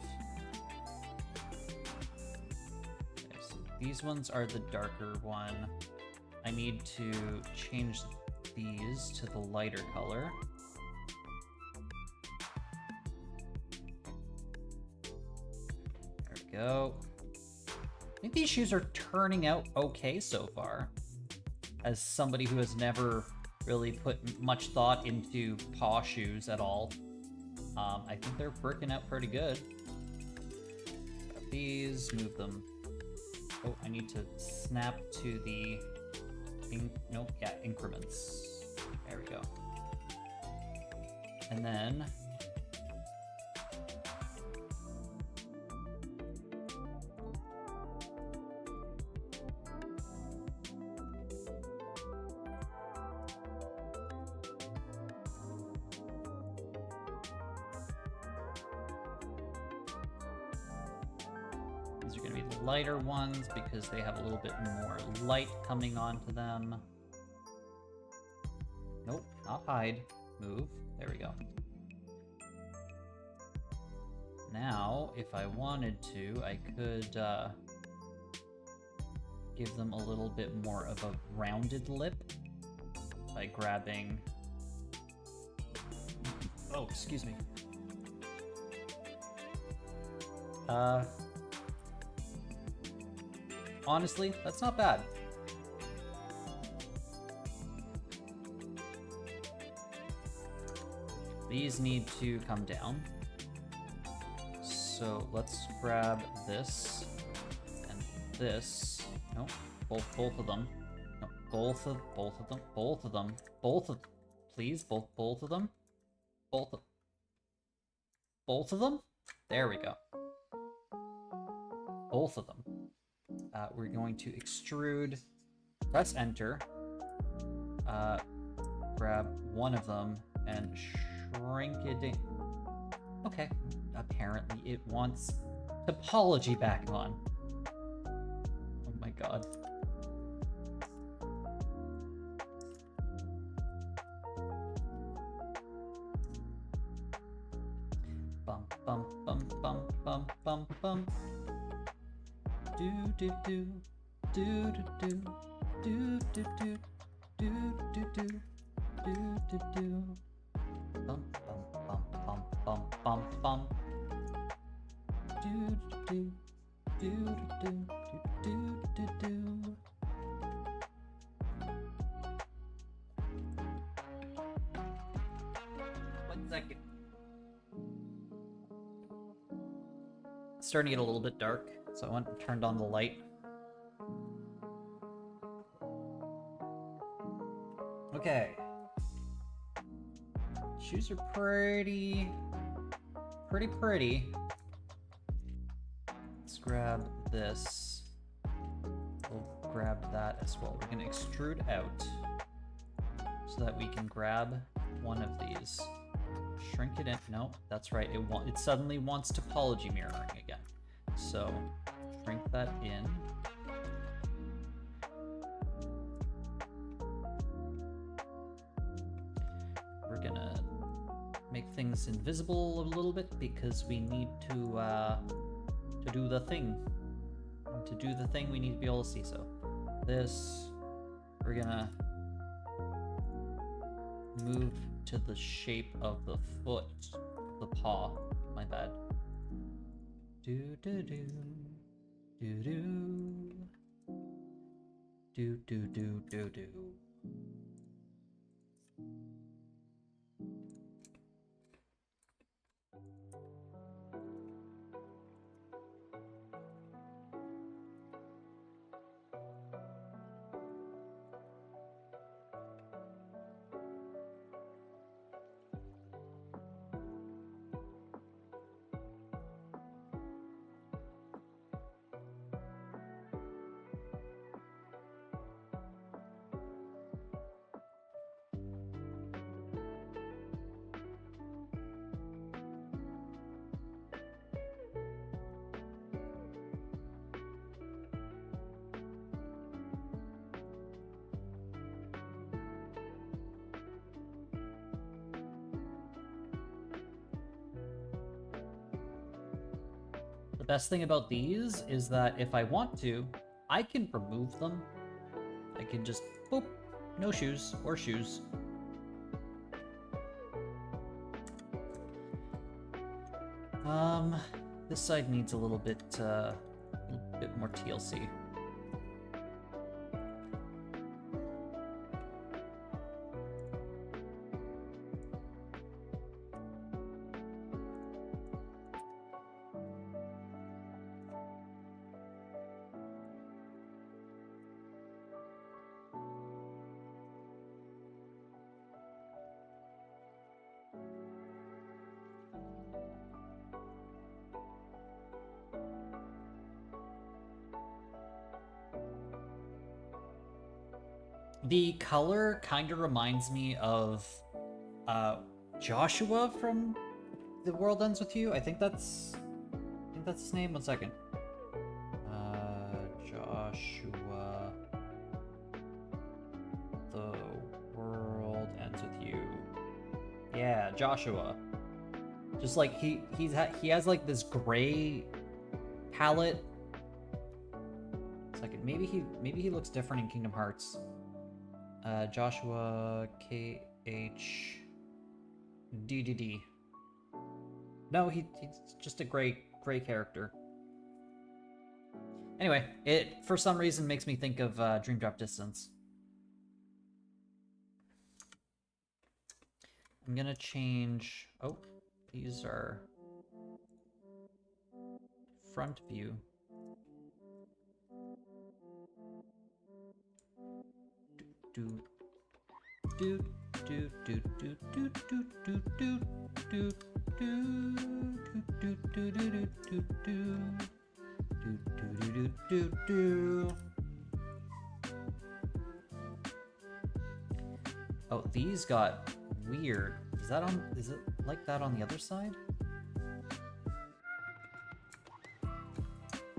Okay, so these ones are the darker one. I need to change these to the lighter color. There we go. I think these shoes are turning out okay so far. As somebody who has never really put much thought into paw shoes at all, I think they're working out pretty good. Grab these, move them. Oh, I need to snap to the... Nope, yeah, increments. There we go. And then... These are going to be the lighter ones because they have a little bit more light coming onto them. Nope, not hide. Move. There we go. Now, if I wanted to, I could give them a little bit more of a rounded lip by grabbing... Oh, excuse me. Honestly, that's not bad. These need to come down. So let's grab this and this. No, both of them. No, both of them. Please, both of them. Both of them. There we go. Both of them. We're going to extrude, press enter, grab one of them, and shrink it in. Okay, apparently it wants topology back on. Oh my god. Bum, bum, bum, bum, bum, bum, bum. Do do do do do do do do do do do do do do bum bum bum bum bum bum do do do do do do do. One second. It's starting to get a little bit dark. So I went and turned on the light. Okay. Shoes are pretty pretty pretty. Let's grab this. We'll grab that as well. We're gonna extrude out so that we can grab one of these. Shrink it in. No, that's right. It suddenly wants topology mirroring again. So shrink that in. We're gonna make things invisible a little bit because we need to do the thing. To do the thing, we need to be able to see. So this, we're gonna move to the shape of the foot, the paw. My bad. Do do do do do do do do do do. Best thing about these is that if I want to, I can remove them. I can just, boop, no shoes or shoes. This side needs a little bit more TLC. The color kind of reminds me of Joshua from The World Ends With You. I think that's his name. 1 second. Joshua. The World Ends With You. Yeah, Joshua. Just like he has like this gray palette. 1 second. Maybe he looks different in Kingdom Hearts. Joshua KHDDD. No, he's just a gray character. Anyway, it for some reason makes me think of Dream Drop Distance. I'm gonna change. Oh, these are front view. Do do do do do do do do do do do do do do do. Oh, these got weird. Is it like that on the other side?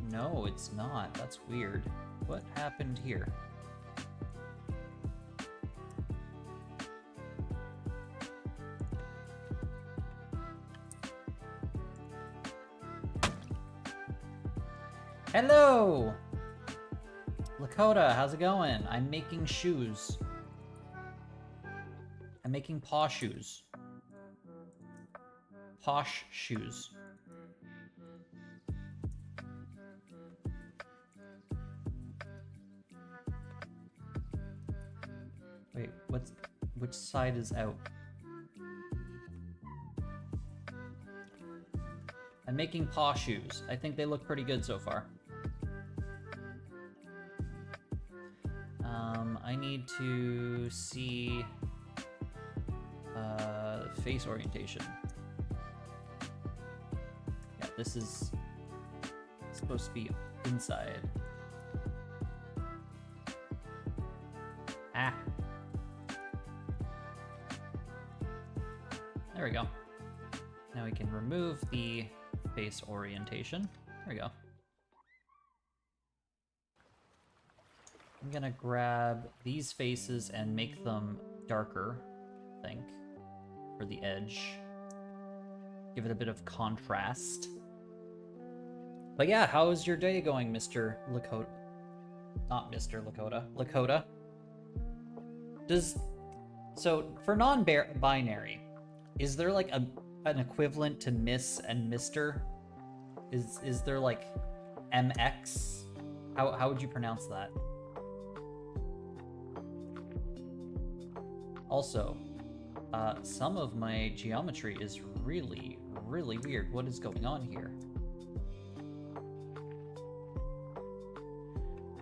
No, it's not. That's weird. What happened here? Hello! Lakota, how's it going? I'm making shoes. I'm making paw shoes. Posh shoes. Wait, which side is out? I'm making paw shoes. I think they look pretty good so far. I need to see face orientation. This is supposed to be inside. Ah. There we go. Now we can remove the face orientation. There we go. I'm gonna grab these faces and make them darker, I think, for the edge. Give it a bit of contrast. But yeah, how is your day going, Mr. Lakota? Not Mr. Lakota. Lakota. So, for non-binary, is there like an equivalent to Miss and Mr.? Is there like MX? How would you pronounce that? Also, some of my geometry is really, really weird. What is going on here?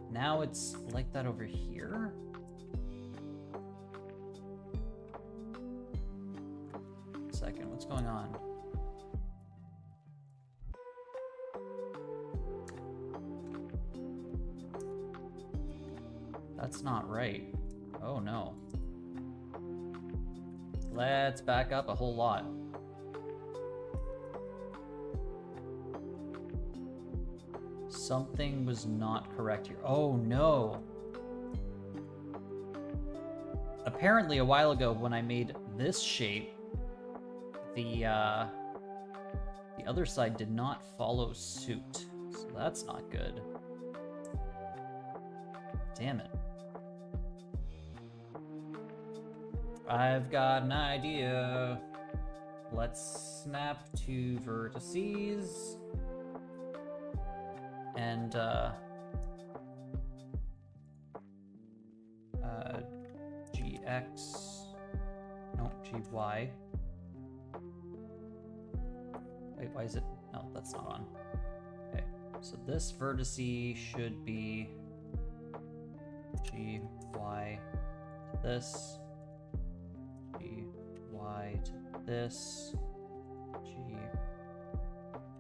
Now it's like that over here? Second, what's going on? That's not right. Oh no. Let's back up a whole lot. Something was not correct here. Oh no. Apparently a while ago when I made this shape, the other side did not follow suit. So that's not good. Damn it. I've got an idea. Let's snap two vertices. And, GX, no, GY. Wait, why is it, no, that's not on. Okay, so this vertice should be GY to this, GY to this,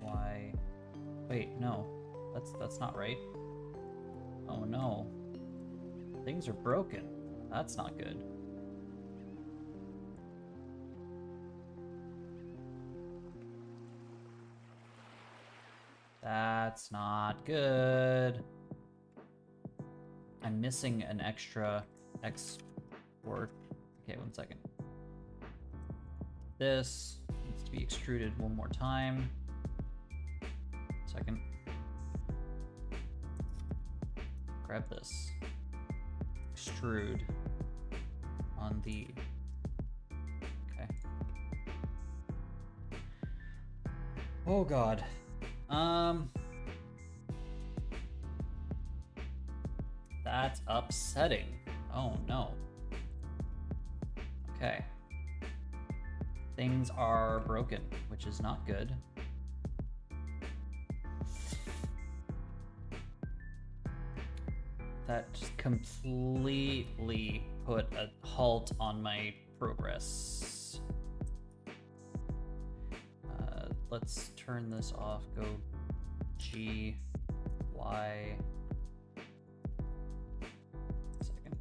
GY, wait, no. That's not right. Oh no. Things are broken. That's not good. That's not good. I'm missing an extra export. Okay, 1 second. This needs to be extruded one more time. Second. Grab this. Extrude on the... Okay. Oh god. That's upsetting. Oh no. Okay. Things are broken, which is not good. That just completely put a halt on my progress. Let's turn this off, go G, Y. Second.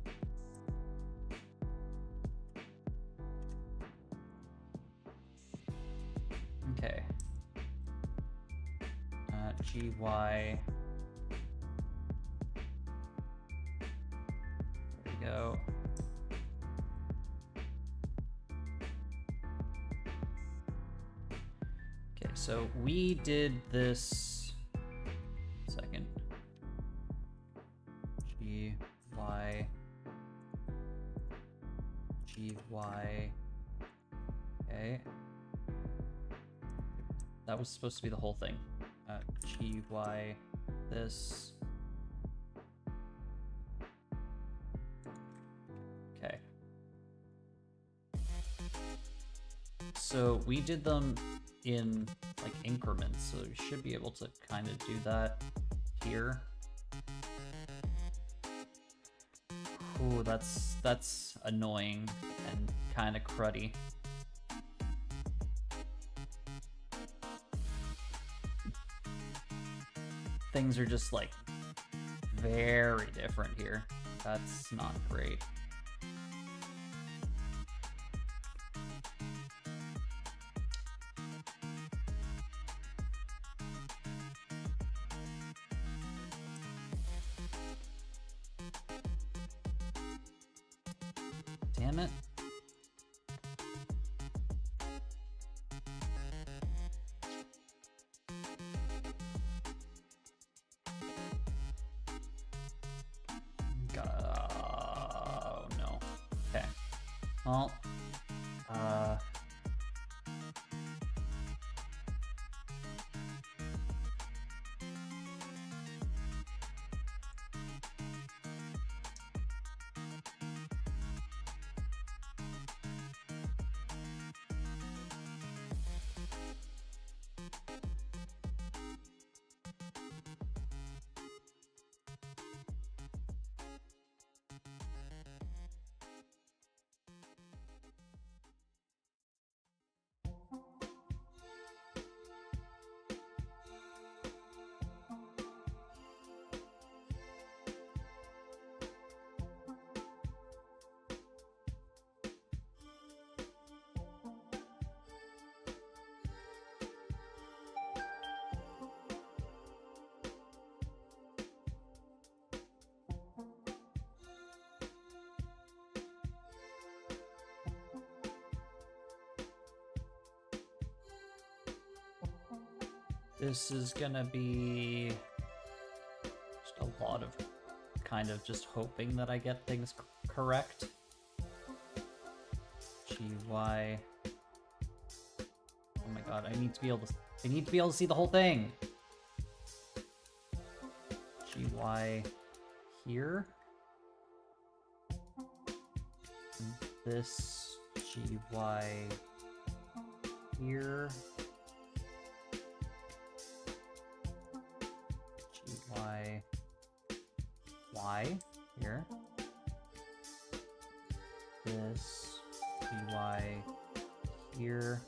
Okay. G, Y. Go. Okay, so we did this. Second. G, Y. G, Y. Okay. That was supposed to be the whole thing. G, Y, this. Okay. So we did them in like increments, so we should be able to kind of do that here. Ooh, that's annoying and kind of cruddy. things are just like very different here. That's not great. Damn it. Oh no. Okay. Well, this is gonna be just a lot of kind of just hoping that I get things correct. GY. Oh my god, I need to be able to see the whole thing. GY here. And this GY here. Y here. This GY here.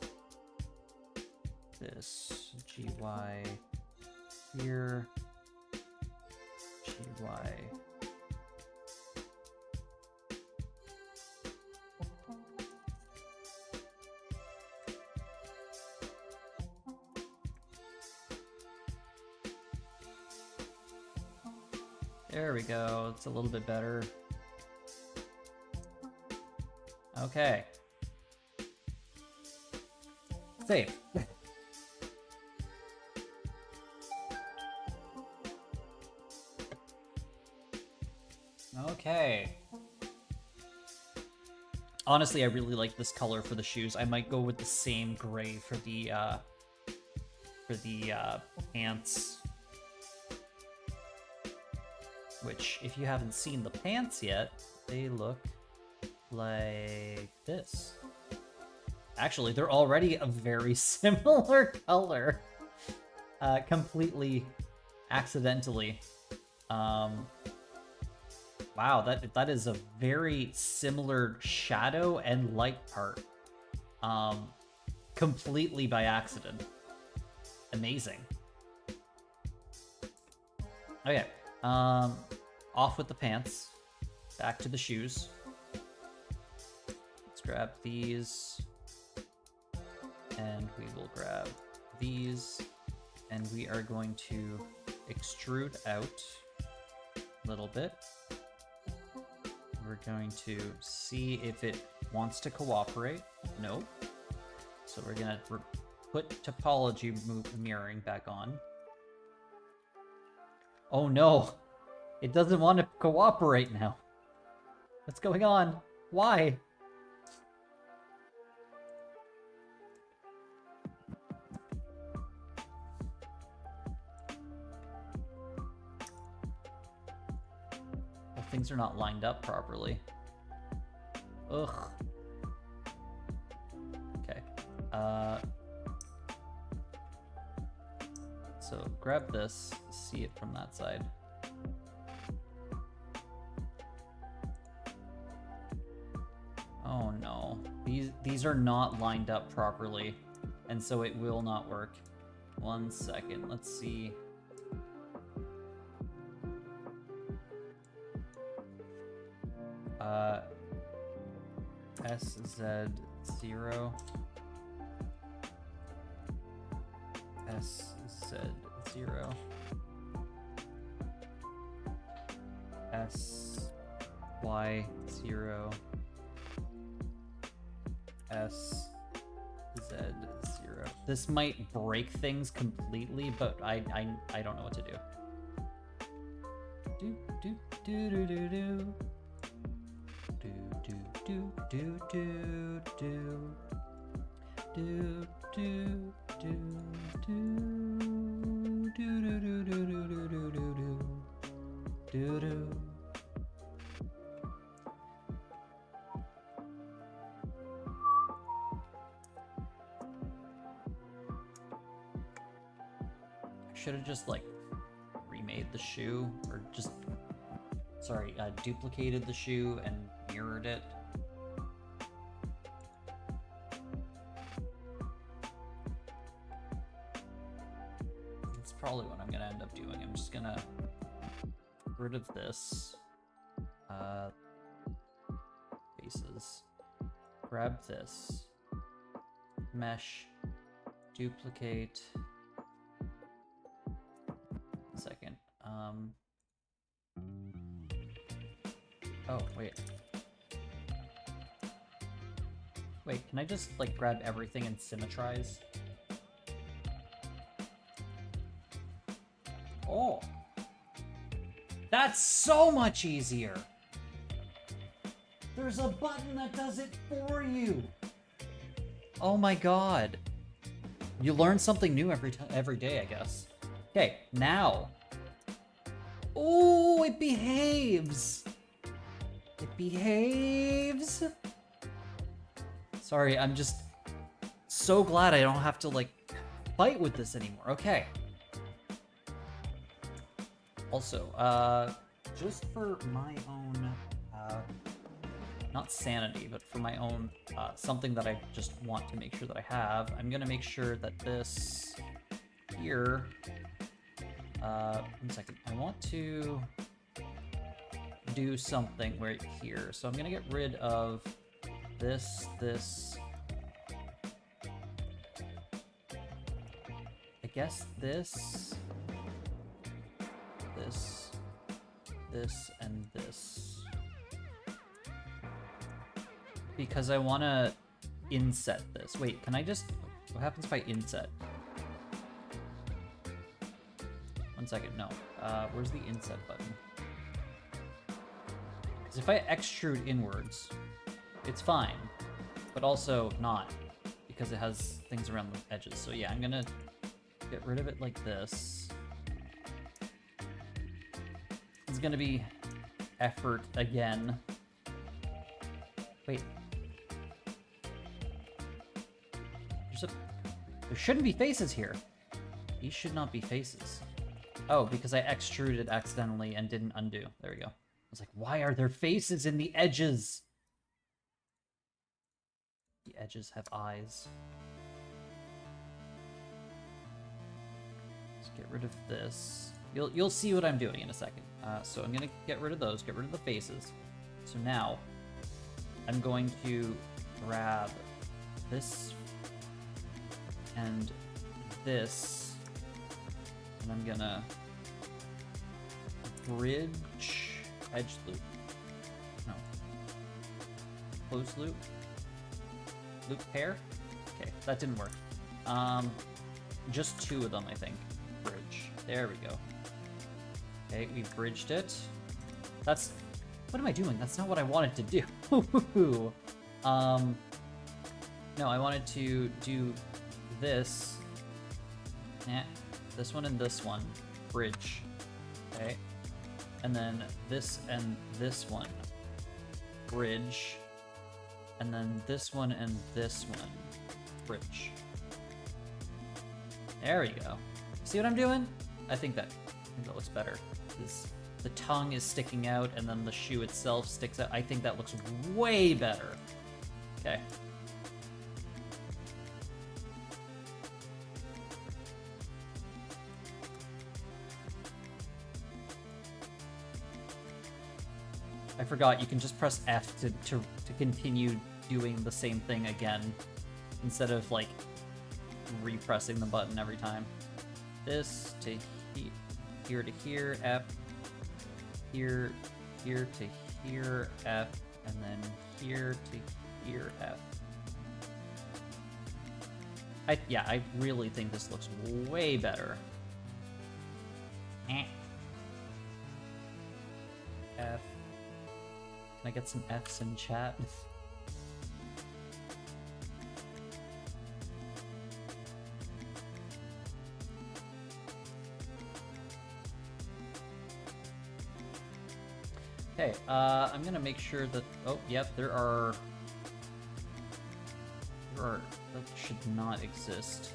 This GY here. GY. There we go, it's a little bit better. Okay. Save. Okay. Honestly, I really like this color for the shoes. I might go with the same gray for the pants. Which, if you haven't seen the pants yet, they look like this. Actually, they're already a very similar color. Completely accidentally. Wow, that is a very similar shadow and light part. Completely by accident. Amazing. Okay. Off with the pants. Back to the shoes. Let's grab these. And we will grab these. And we are going to extrude out a little bit. We're going to see if it wants to cooperate. Nope. So we're going to put topology mirroring back on. Oh no! It doesn't want to cooperate now. What's going on? Why? Well, things are not lined up properly. Ugh. Okay. So grab this, see it from that side. Oh no, these are not lined up properly, and so it will not work. 1 second, let's see. SZ0. SZ0. SY0. SZ0. This might break things completely, but I don't know what to do. Do do do do do do. Do do do do do do. Do do do do do do do do do do do do. Should have just like remade the shoe, or just duplicated the shoe and mirrored it. That's probably what I'm gonna end up doing. I'm just gonna get rid of this. Faces. Grab this. Mesh. Duplicate. Second. Oh, wait. Wait, can I just, like, grab everything and symmetrize? Oh! That's so much easier! There's a button that does it for you! Oh my god. You learn something new every day, I guess. Okay, now. Oh, it behaves! It behaves! Sorry, I'm just so glad I don't have to, like, fight with this anymore. Okay. Also, just for my own, not sanity, but for my own, something that I just want to make sure that I have, I'm gonna make sure that this here, 1 second, I want to do something right here. So I'm gonna get rid of this. I guess this, and this. Because I want to inset this. Wait, can I just... What happens if I inset? 1 second, no. Where's the inset button? Because if I extrude inwards, it's fine. But also not, because it has things around the edges. So yeah, I'm gonna get rid of it like this. It's gonna be effort again. Wait. There shouldn't be faces here. These should not be faces. Oh, because I extruded accidentally and didn't undo. There we go. I was like, why are there faces in the edges? The edges have eyes. Let's get rid of this. You'll see what I'm doing in a second. So I'm gonna get rid of those, get rid of the faces. So now I'm going to grab this and this, and I'm gonna bridge edge loop. No. Close loop. Loop pair? Okay, that didn't work. Just 2 of them, I think. Bridge. There we go. Okay, we bridged it. That's... What am I doing? That's not what I wanted to do. No, I wanted to do this. Yeah, this one and this one. Bridge. Okay. And then this and this one. Bridge. And then this one and this one. Bridge. There we go. See what I'm doing? I think that looks better. The tongue is sticking out and then the shoe itself sticks out. I think that looks way better. Okay. I forgot, you can just press F to continue doing the same thing again instead of like repressing the button every time. This to here to here, F, here to here, F, and then here to here, F. I really think this looks way better. F. Can I get some Fs in chat? Okay, I'm gonna make sure that, oh, yep, there are, that should not exist.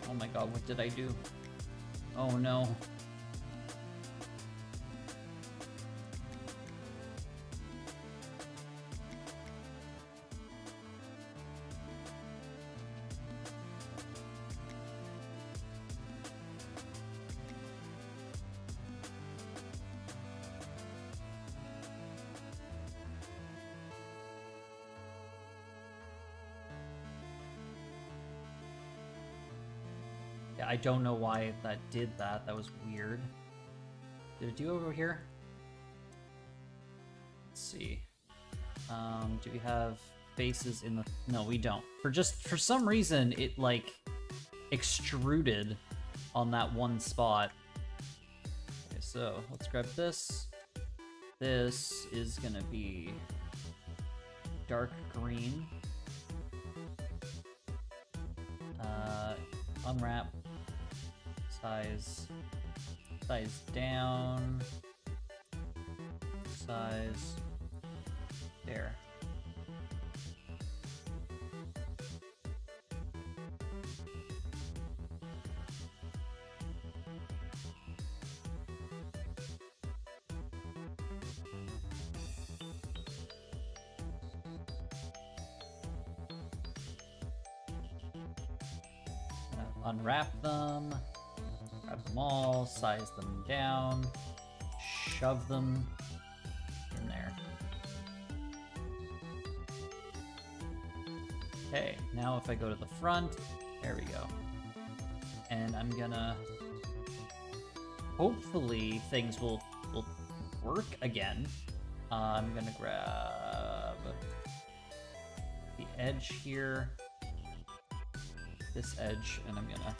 Oh my god, what did I do? Oh no. I don't know why that did that. That was weird. Did it do over here? Let's see. Do we have faces in the... No, we don't. For some reason, it like extruded on that one spot. Okay, so let's grab this. This is gonna be dark green. Unwrap. Size down, size there. Unwrap them. Grab them all, size them down, shove them in there. Okay, now if I go to the front, there we go. And I'm gonna... Hopefully things will work again. I'm gonna grab the edge here, this edge, and I'm gonna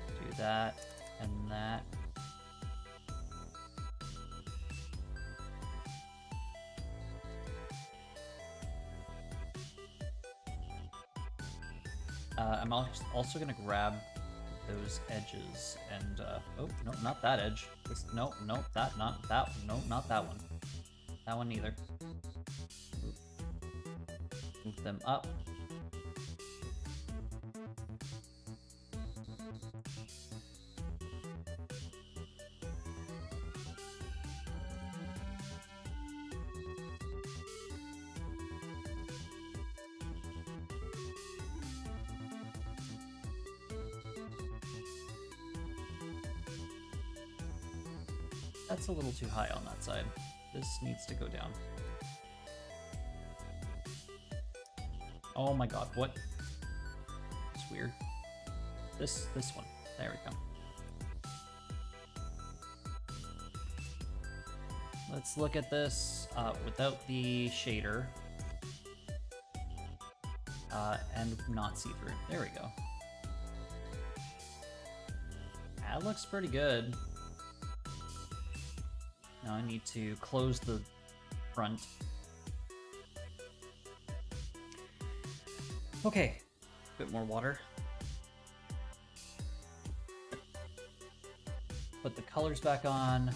do that and that. I'm also gonna grab those edges and oh no, not that edge. No, not that. No, not that one. That one either. Move them up. That's a little too high on that side. This needs to go down. Oh my god, what? It's weird. This one. There we go. Let's look at this without the shader. And not see-through. There we go. That looks pretty good. Now I need to close the front. Okay, bit more water. Put the colors back on.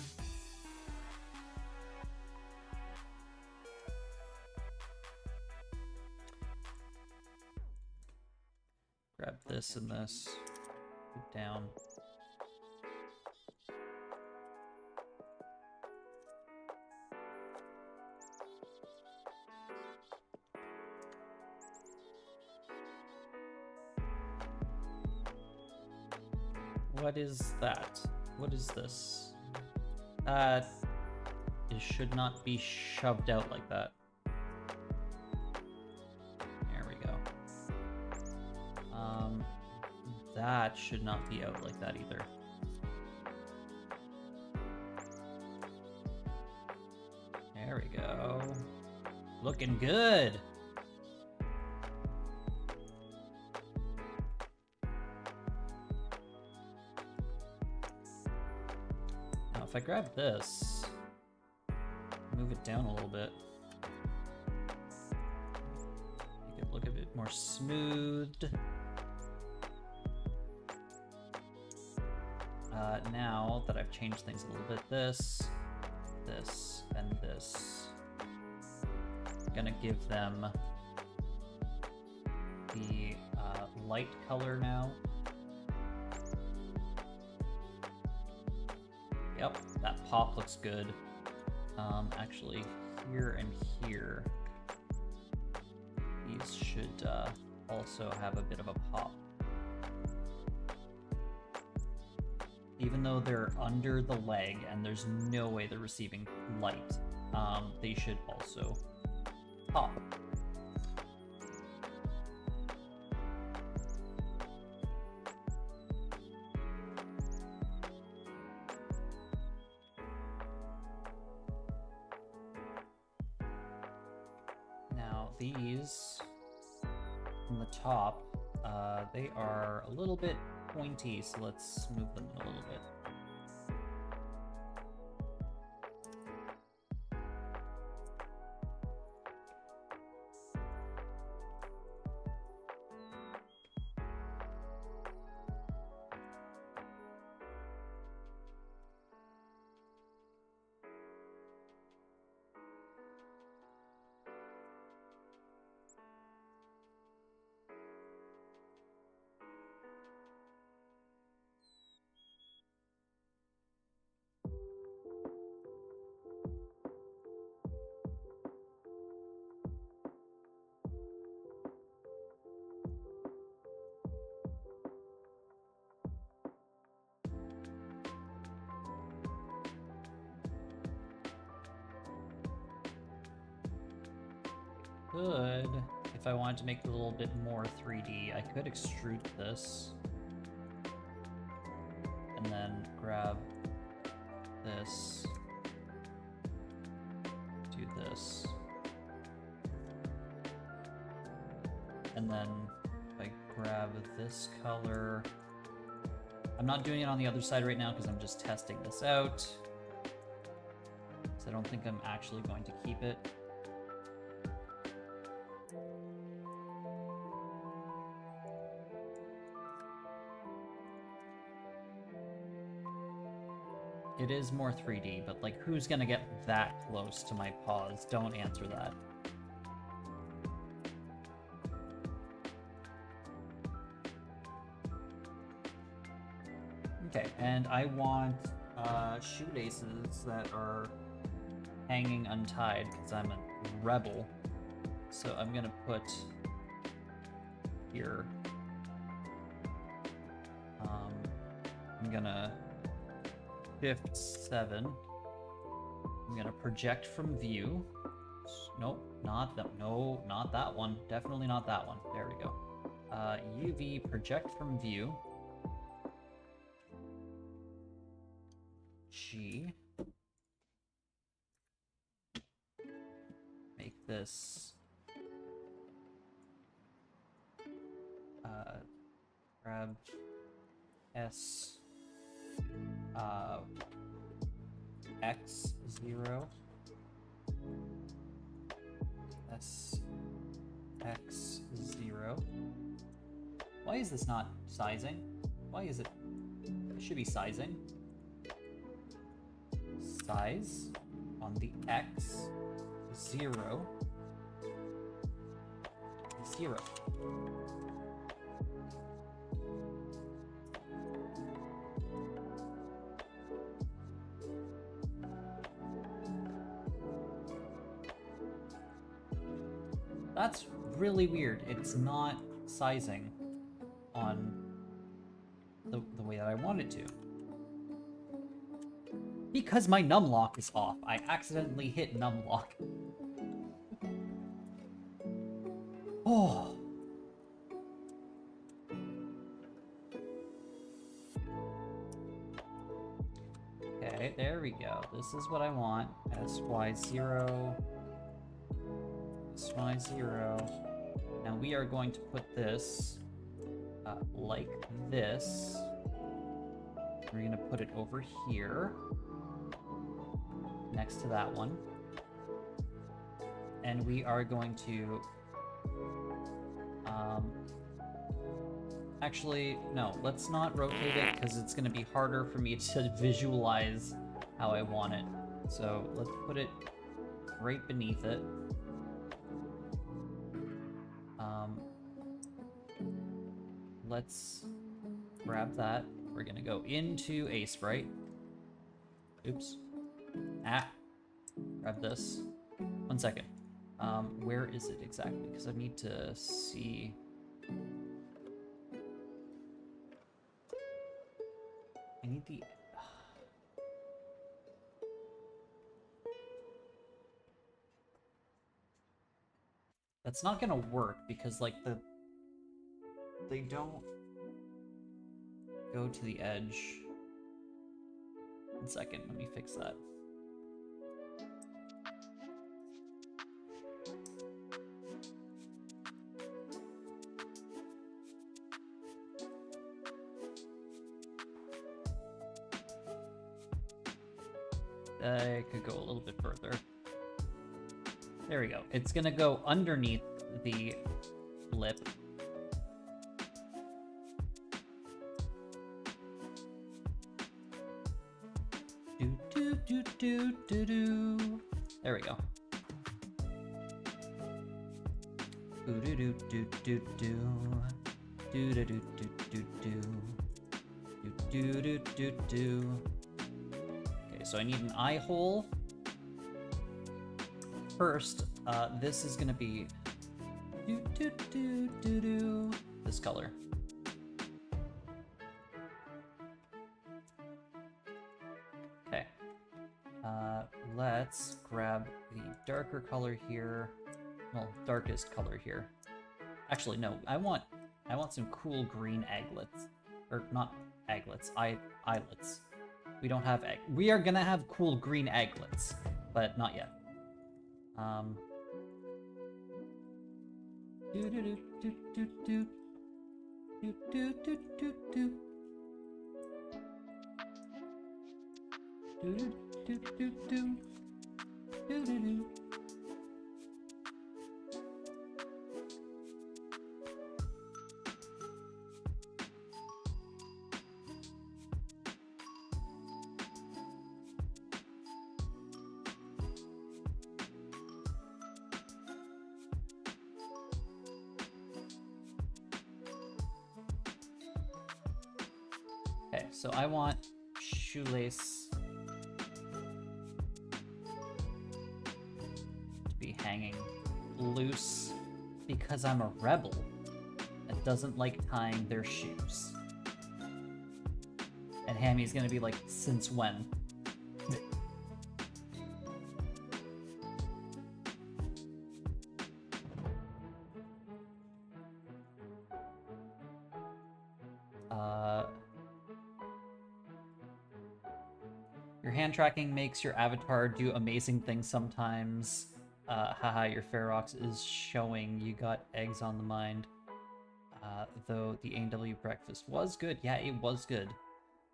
Grab this and this. Put down. What is that? What is this? That it should not be shoved out like that. There we go. That should not be out like that either. There we go. Looking good. Now, if I grab this, move it down a little bit, make it look a bit more smoothed. Now that I've changed things a little bit, this, and this, I'm gonna give them the light color now. Yep, that pop looks good. Actually, here and here, these should also have a bit of a pop. Even though they're under the leg and there's no way they're receiving light, they should also pop. Now these from the top, they are a little bit pointy, so let's move them a little bit. Could, if I wanted to make it a little bit more 3D, I could extrude this and then grab this, do this, and then if I grab this color, I'm not doing it on the other side right now because I'm just testing this out, so I don't think I'm actually going to keep it. It is more 3D, but like, who's gonna get that close to my paws? Don't answer that. Okay, and I want shoelaces that are hanging untied because I'm a rebel. So I'm gonna put here. I'm gonna Shift 7. I'm gonna project from view. Nope, not that. No, not that one. Definitely not that one. There we go. UV project from view. G. Make this. Grab S. X0, X0. Why is this not sizing? Why is it? It should be sizing. Size on the X, 0, 0. That's really weird. It's not sizing on the way that I want it to. Because my numlock is off. I accidentally hit numlock. Oh. Okay, there we go. This is what I want. SY0. SY0. Now we are going to put this like this. We're going to put it over here. Next to that one. And we are going to... actually, no, let's not rotate it because it's going to be harder for me to visualize how I want it. So let's put it right beneath it. Let's grab that. We're going to go into a sprite. Oops. Grab this. 1 second. Where is it exactly? Because I need to see... I need the... That's not gonna work because, like, they don't go to the edge. 1 second, let me fix that. I could go a little bit further. There we go. It's gonna go underneath the lip. Do. There we go. Okay, so I need an eye hole. First, this is gonna be this color. Okay. Let's grab the darker color here. Well, darkest color here. Actually, no. I want some cool green aglets, or not aglets. Eyelets. We don't have egg. We are gonna have cool green aglets, but not yet. Okay, so I want shoelace to be hanging loose because I'm a rebel that doesn't like tying their shoes. And Hammy's gonna be like, since when? Your hand tracking makes your avatar do amazing things sometimes. Haha, your Ferrox is showing you got eggs on the mind. Though the A&W breakfast was good. Yeah, it was good.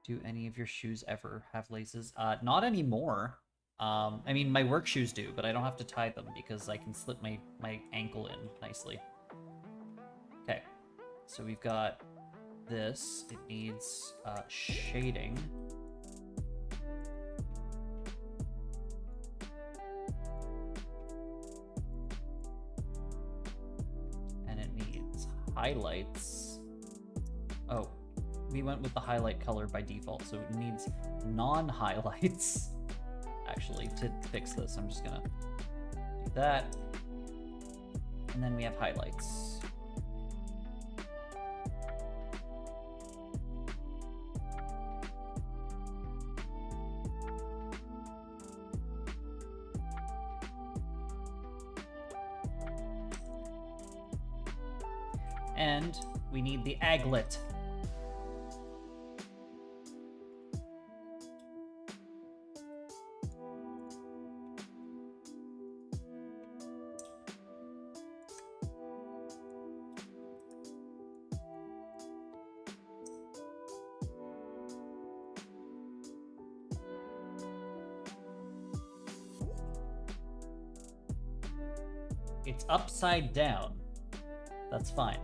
Do any of your shoes ever have laces? Not anymore. I mean, my work shoes do, but I don't have to tie them because I can slip my ankle in nicely. Okay, so we've got this. It needs shading. Highlights. Oh, we went with the highlight color by default, so it needs non-highlights. Actually, to fix this, I'm just gonna do that. And then we have highlights. And we need the aglet. It's upside down. That's fine.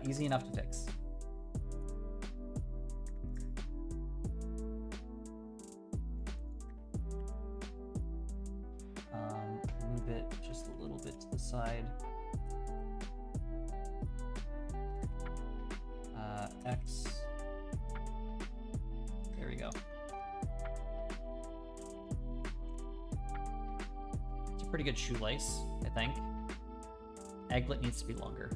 Easy enough to fix. Move it just a little bit to the side. X. There we go. It's a pretty good shoelace, I think. Aglet needs to be longer.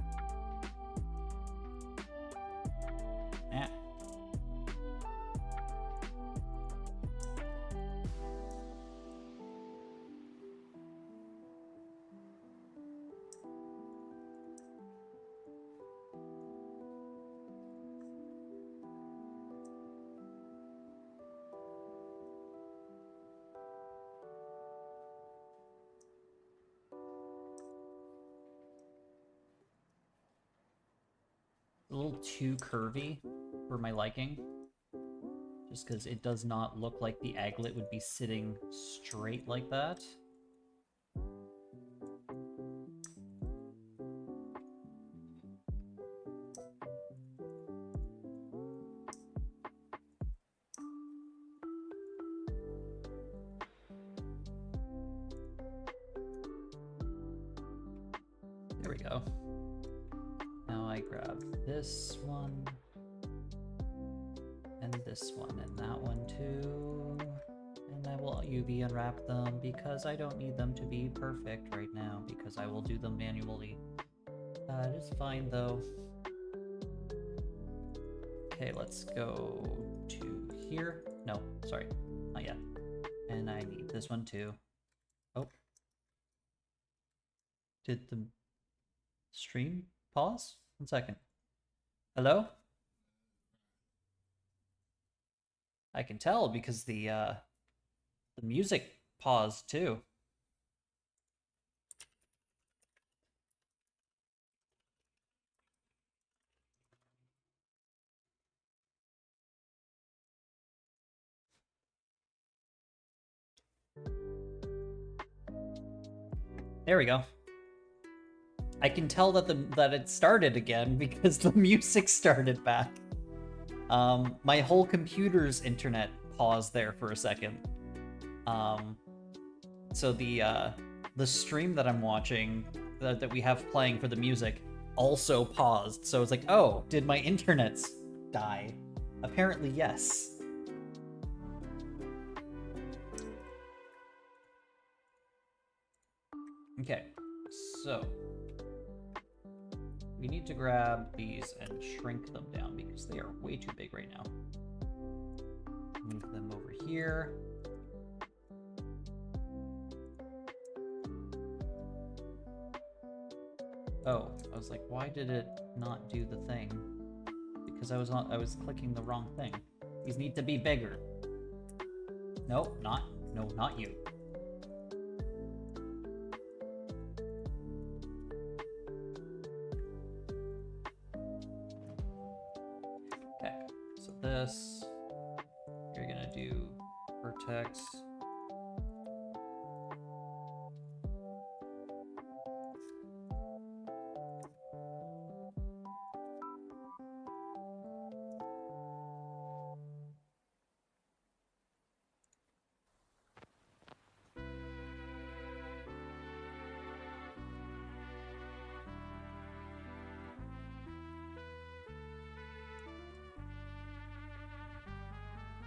A little too curvy for my liking, just because it does not look like the aglet would be sitting straight like that. There we go. Now I grab this one, and this one, and that one too, and I will UV unwrap them because I don't need them to be perfect right now because I will do them manually. It is fine though. Okay, let's go to here. No, sorry, not yet. And I need this one too. Oh. Did the stream pause? 1 second. Hello? I can tell because the music paused too. There we go. I can tell that that it started again because the music started back. My whole computer's internet paused there for a second. So the stream that I'm watching, that we have playing for the music, also paused. So it's like, oh, did my internet die? Apparently, yes. Okay, so we need to grab these and shrink them down because they are way too big right now. Move them over here. Oh, I was like, why did it not do the thing? Because I was clicking the wrong thing. These need to be bigger. No, not you. This, you're gonna do vertex.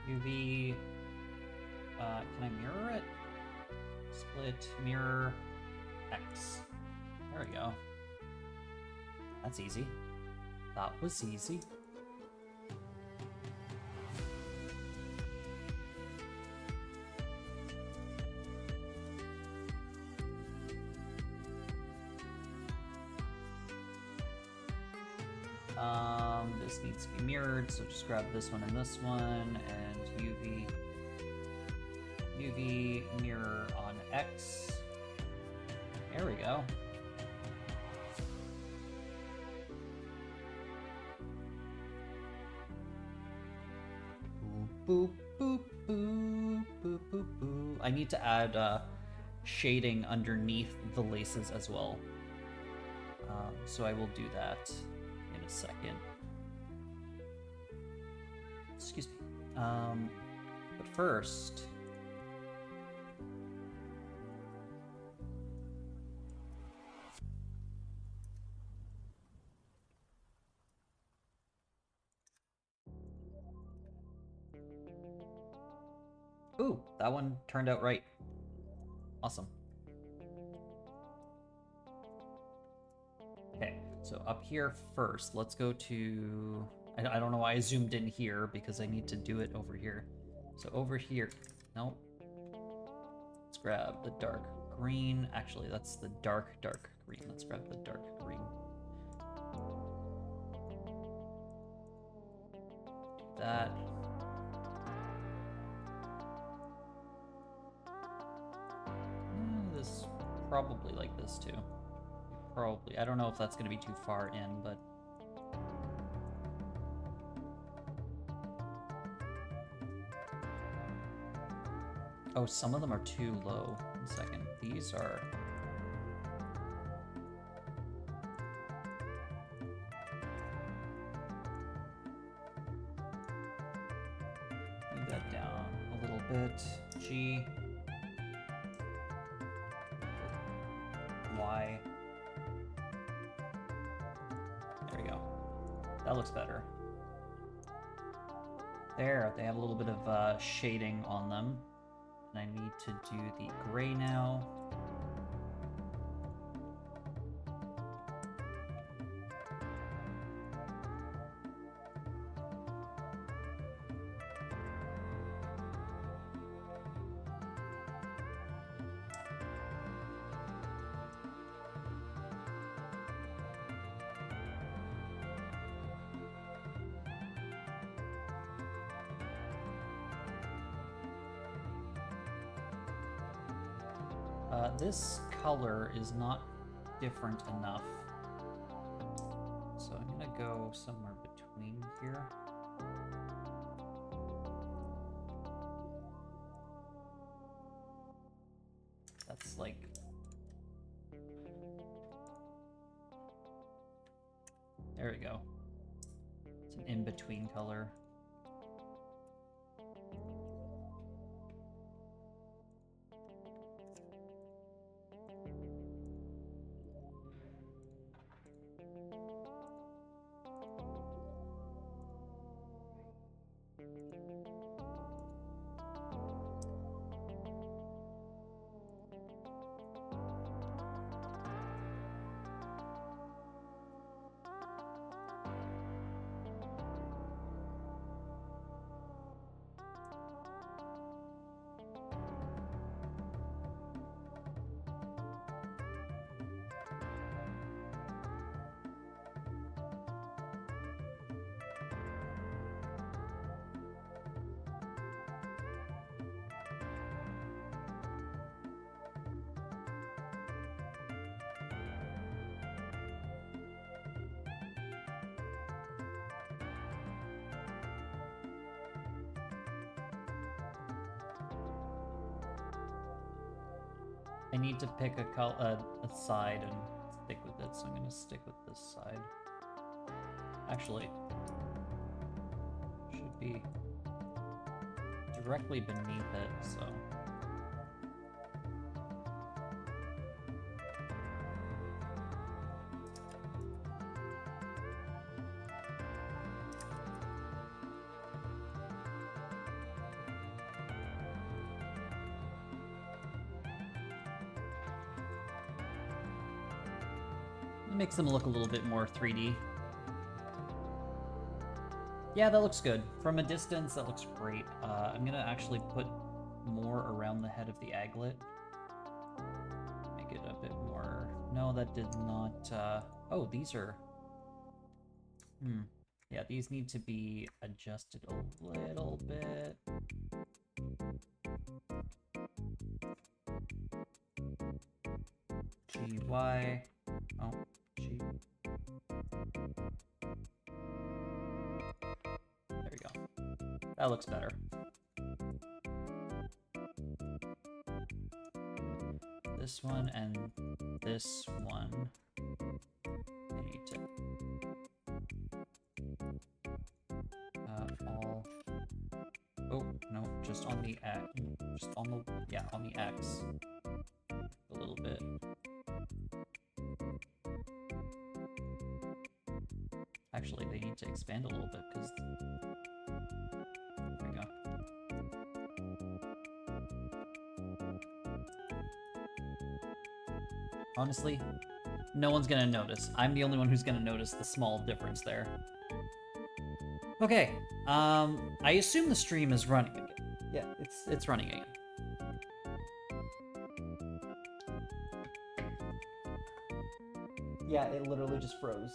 UV, can I mirror it? Split, mirror, X. There we go. That's easy. That was easy. This needs to be mirrored, so just grab this one and this one, and UV mirror on X. There we go. Boop, boop, boop, boop, boop, boop. I need to add shading underneath the laces as well. So I will do that in a second. Excuse me. But first... Ooh, that one turned out right. Awesome. Okay, so up here first, let's go to... I don't know why I zoomed in here, because I need to do it over here. So over here... Nope. Let's grab the dark green. Actually, that's the dark green. Let's grab the dark green. That... This probably like this too. Probably. I don't know if that's going to be too far in, but... Oh, some of them are too low. 1 second. These are... Move that down a little bit. G. Y. There we go. That looks better. There, they have a little bit of shading on them. And I need to do the gray now. This color is not different enough. So I'm gonna go somewhere between here. That's like... There we go. It's an in-between color. I need to pick a side and stick with it, so I'm going to stick with this side. Actually, should be directly beneath it, so... It makes them look a little bit more 3D. Yeah, that looks good. From a distance, that looks great. I'm gonna actually put more around the head of the aglet. Make it a bit more... No, that did not... Oh, these are... Yeah, these need to be adjusted a little bit. GY. Oh, G. There we go. That looks better. This one and this one. I need to all. Oh no, just on the X. Just on the on the X. A little bit. Actually, they need to expand a little bit because. There we go. Honestly, no one's gonna notice. I'm the only one who's gonna notice the small difference there. Okay, I assume the stream is running again. Yeah, it's running again. Yeah, it literally just froze.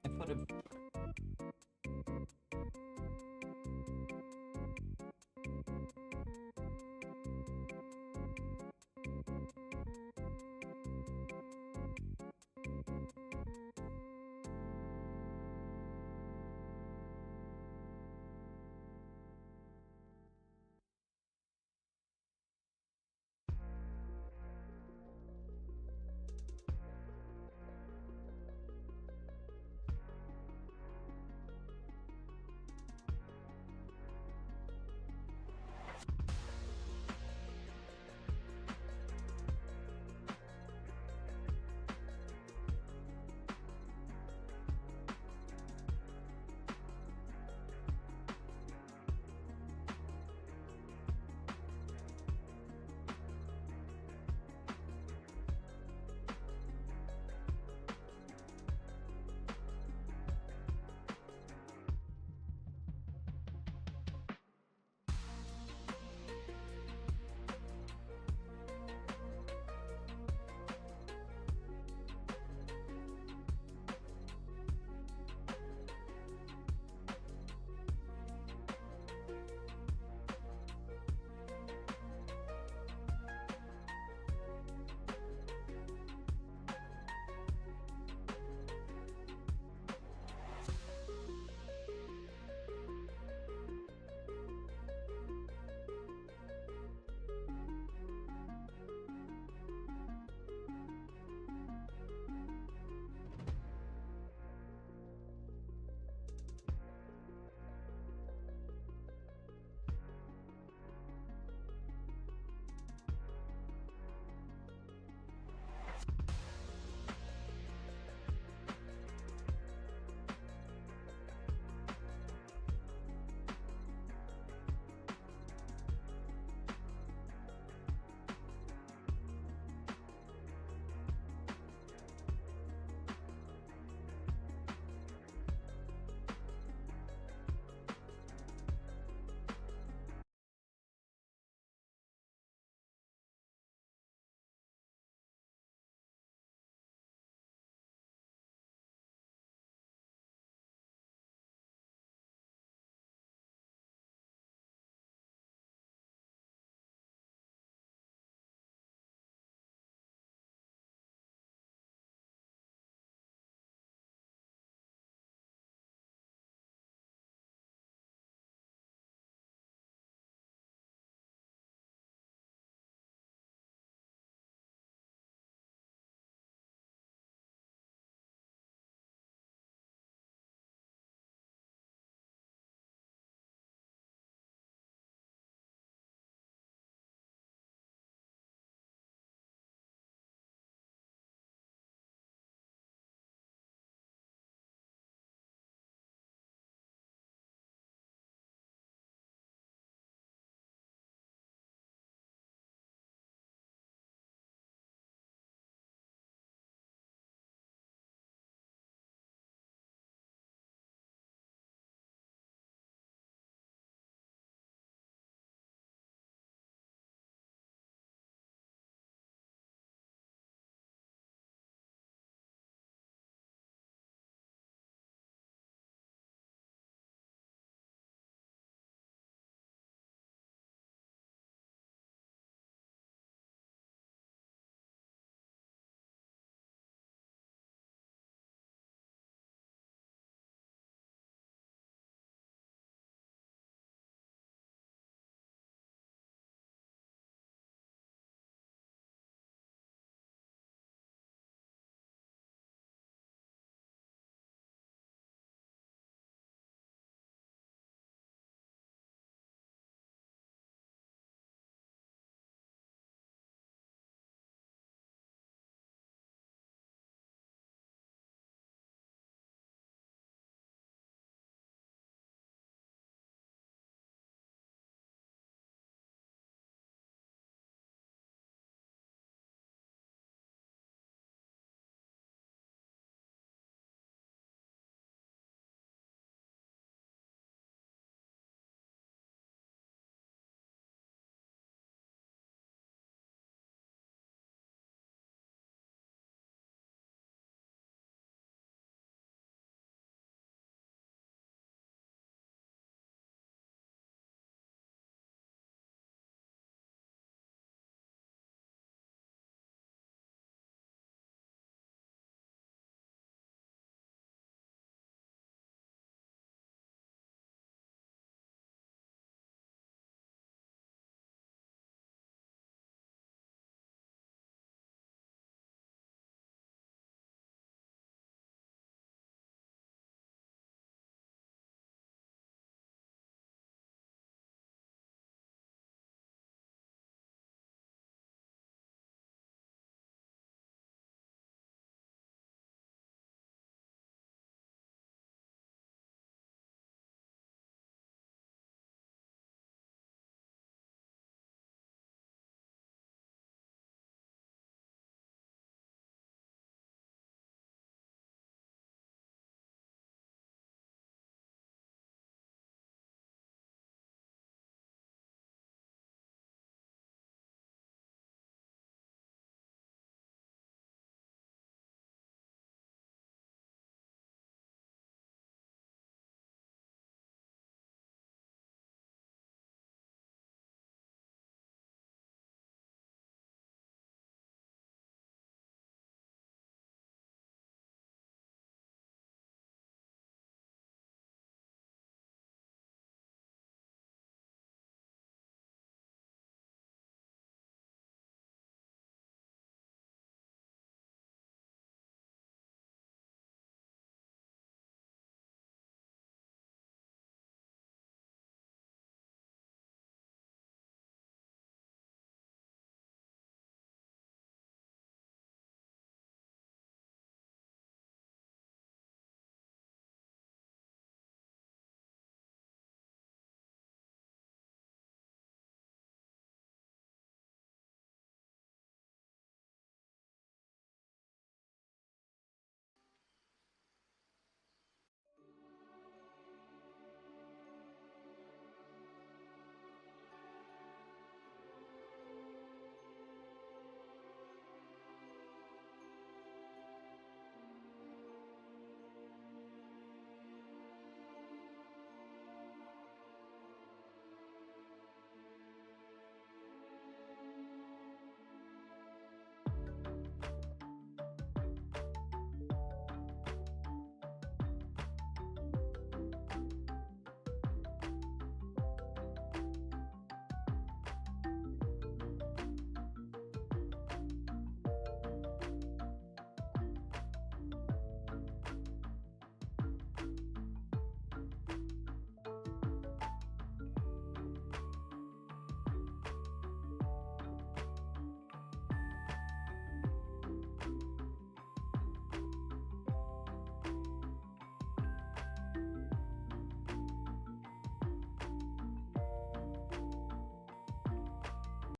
I put a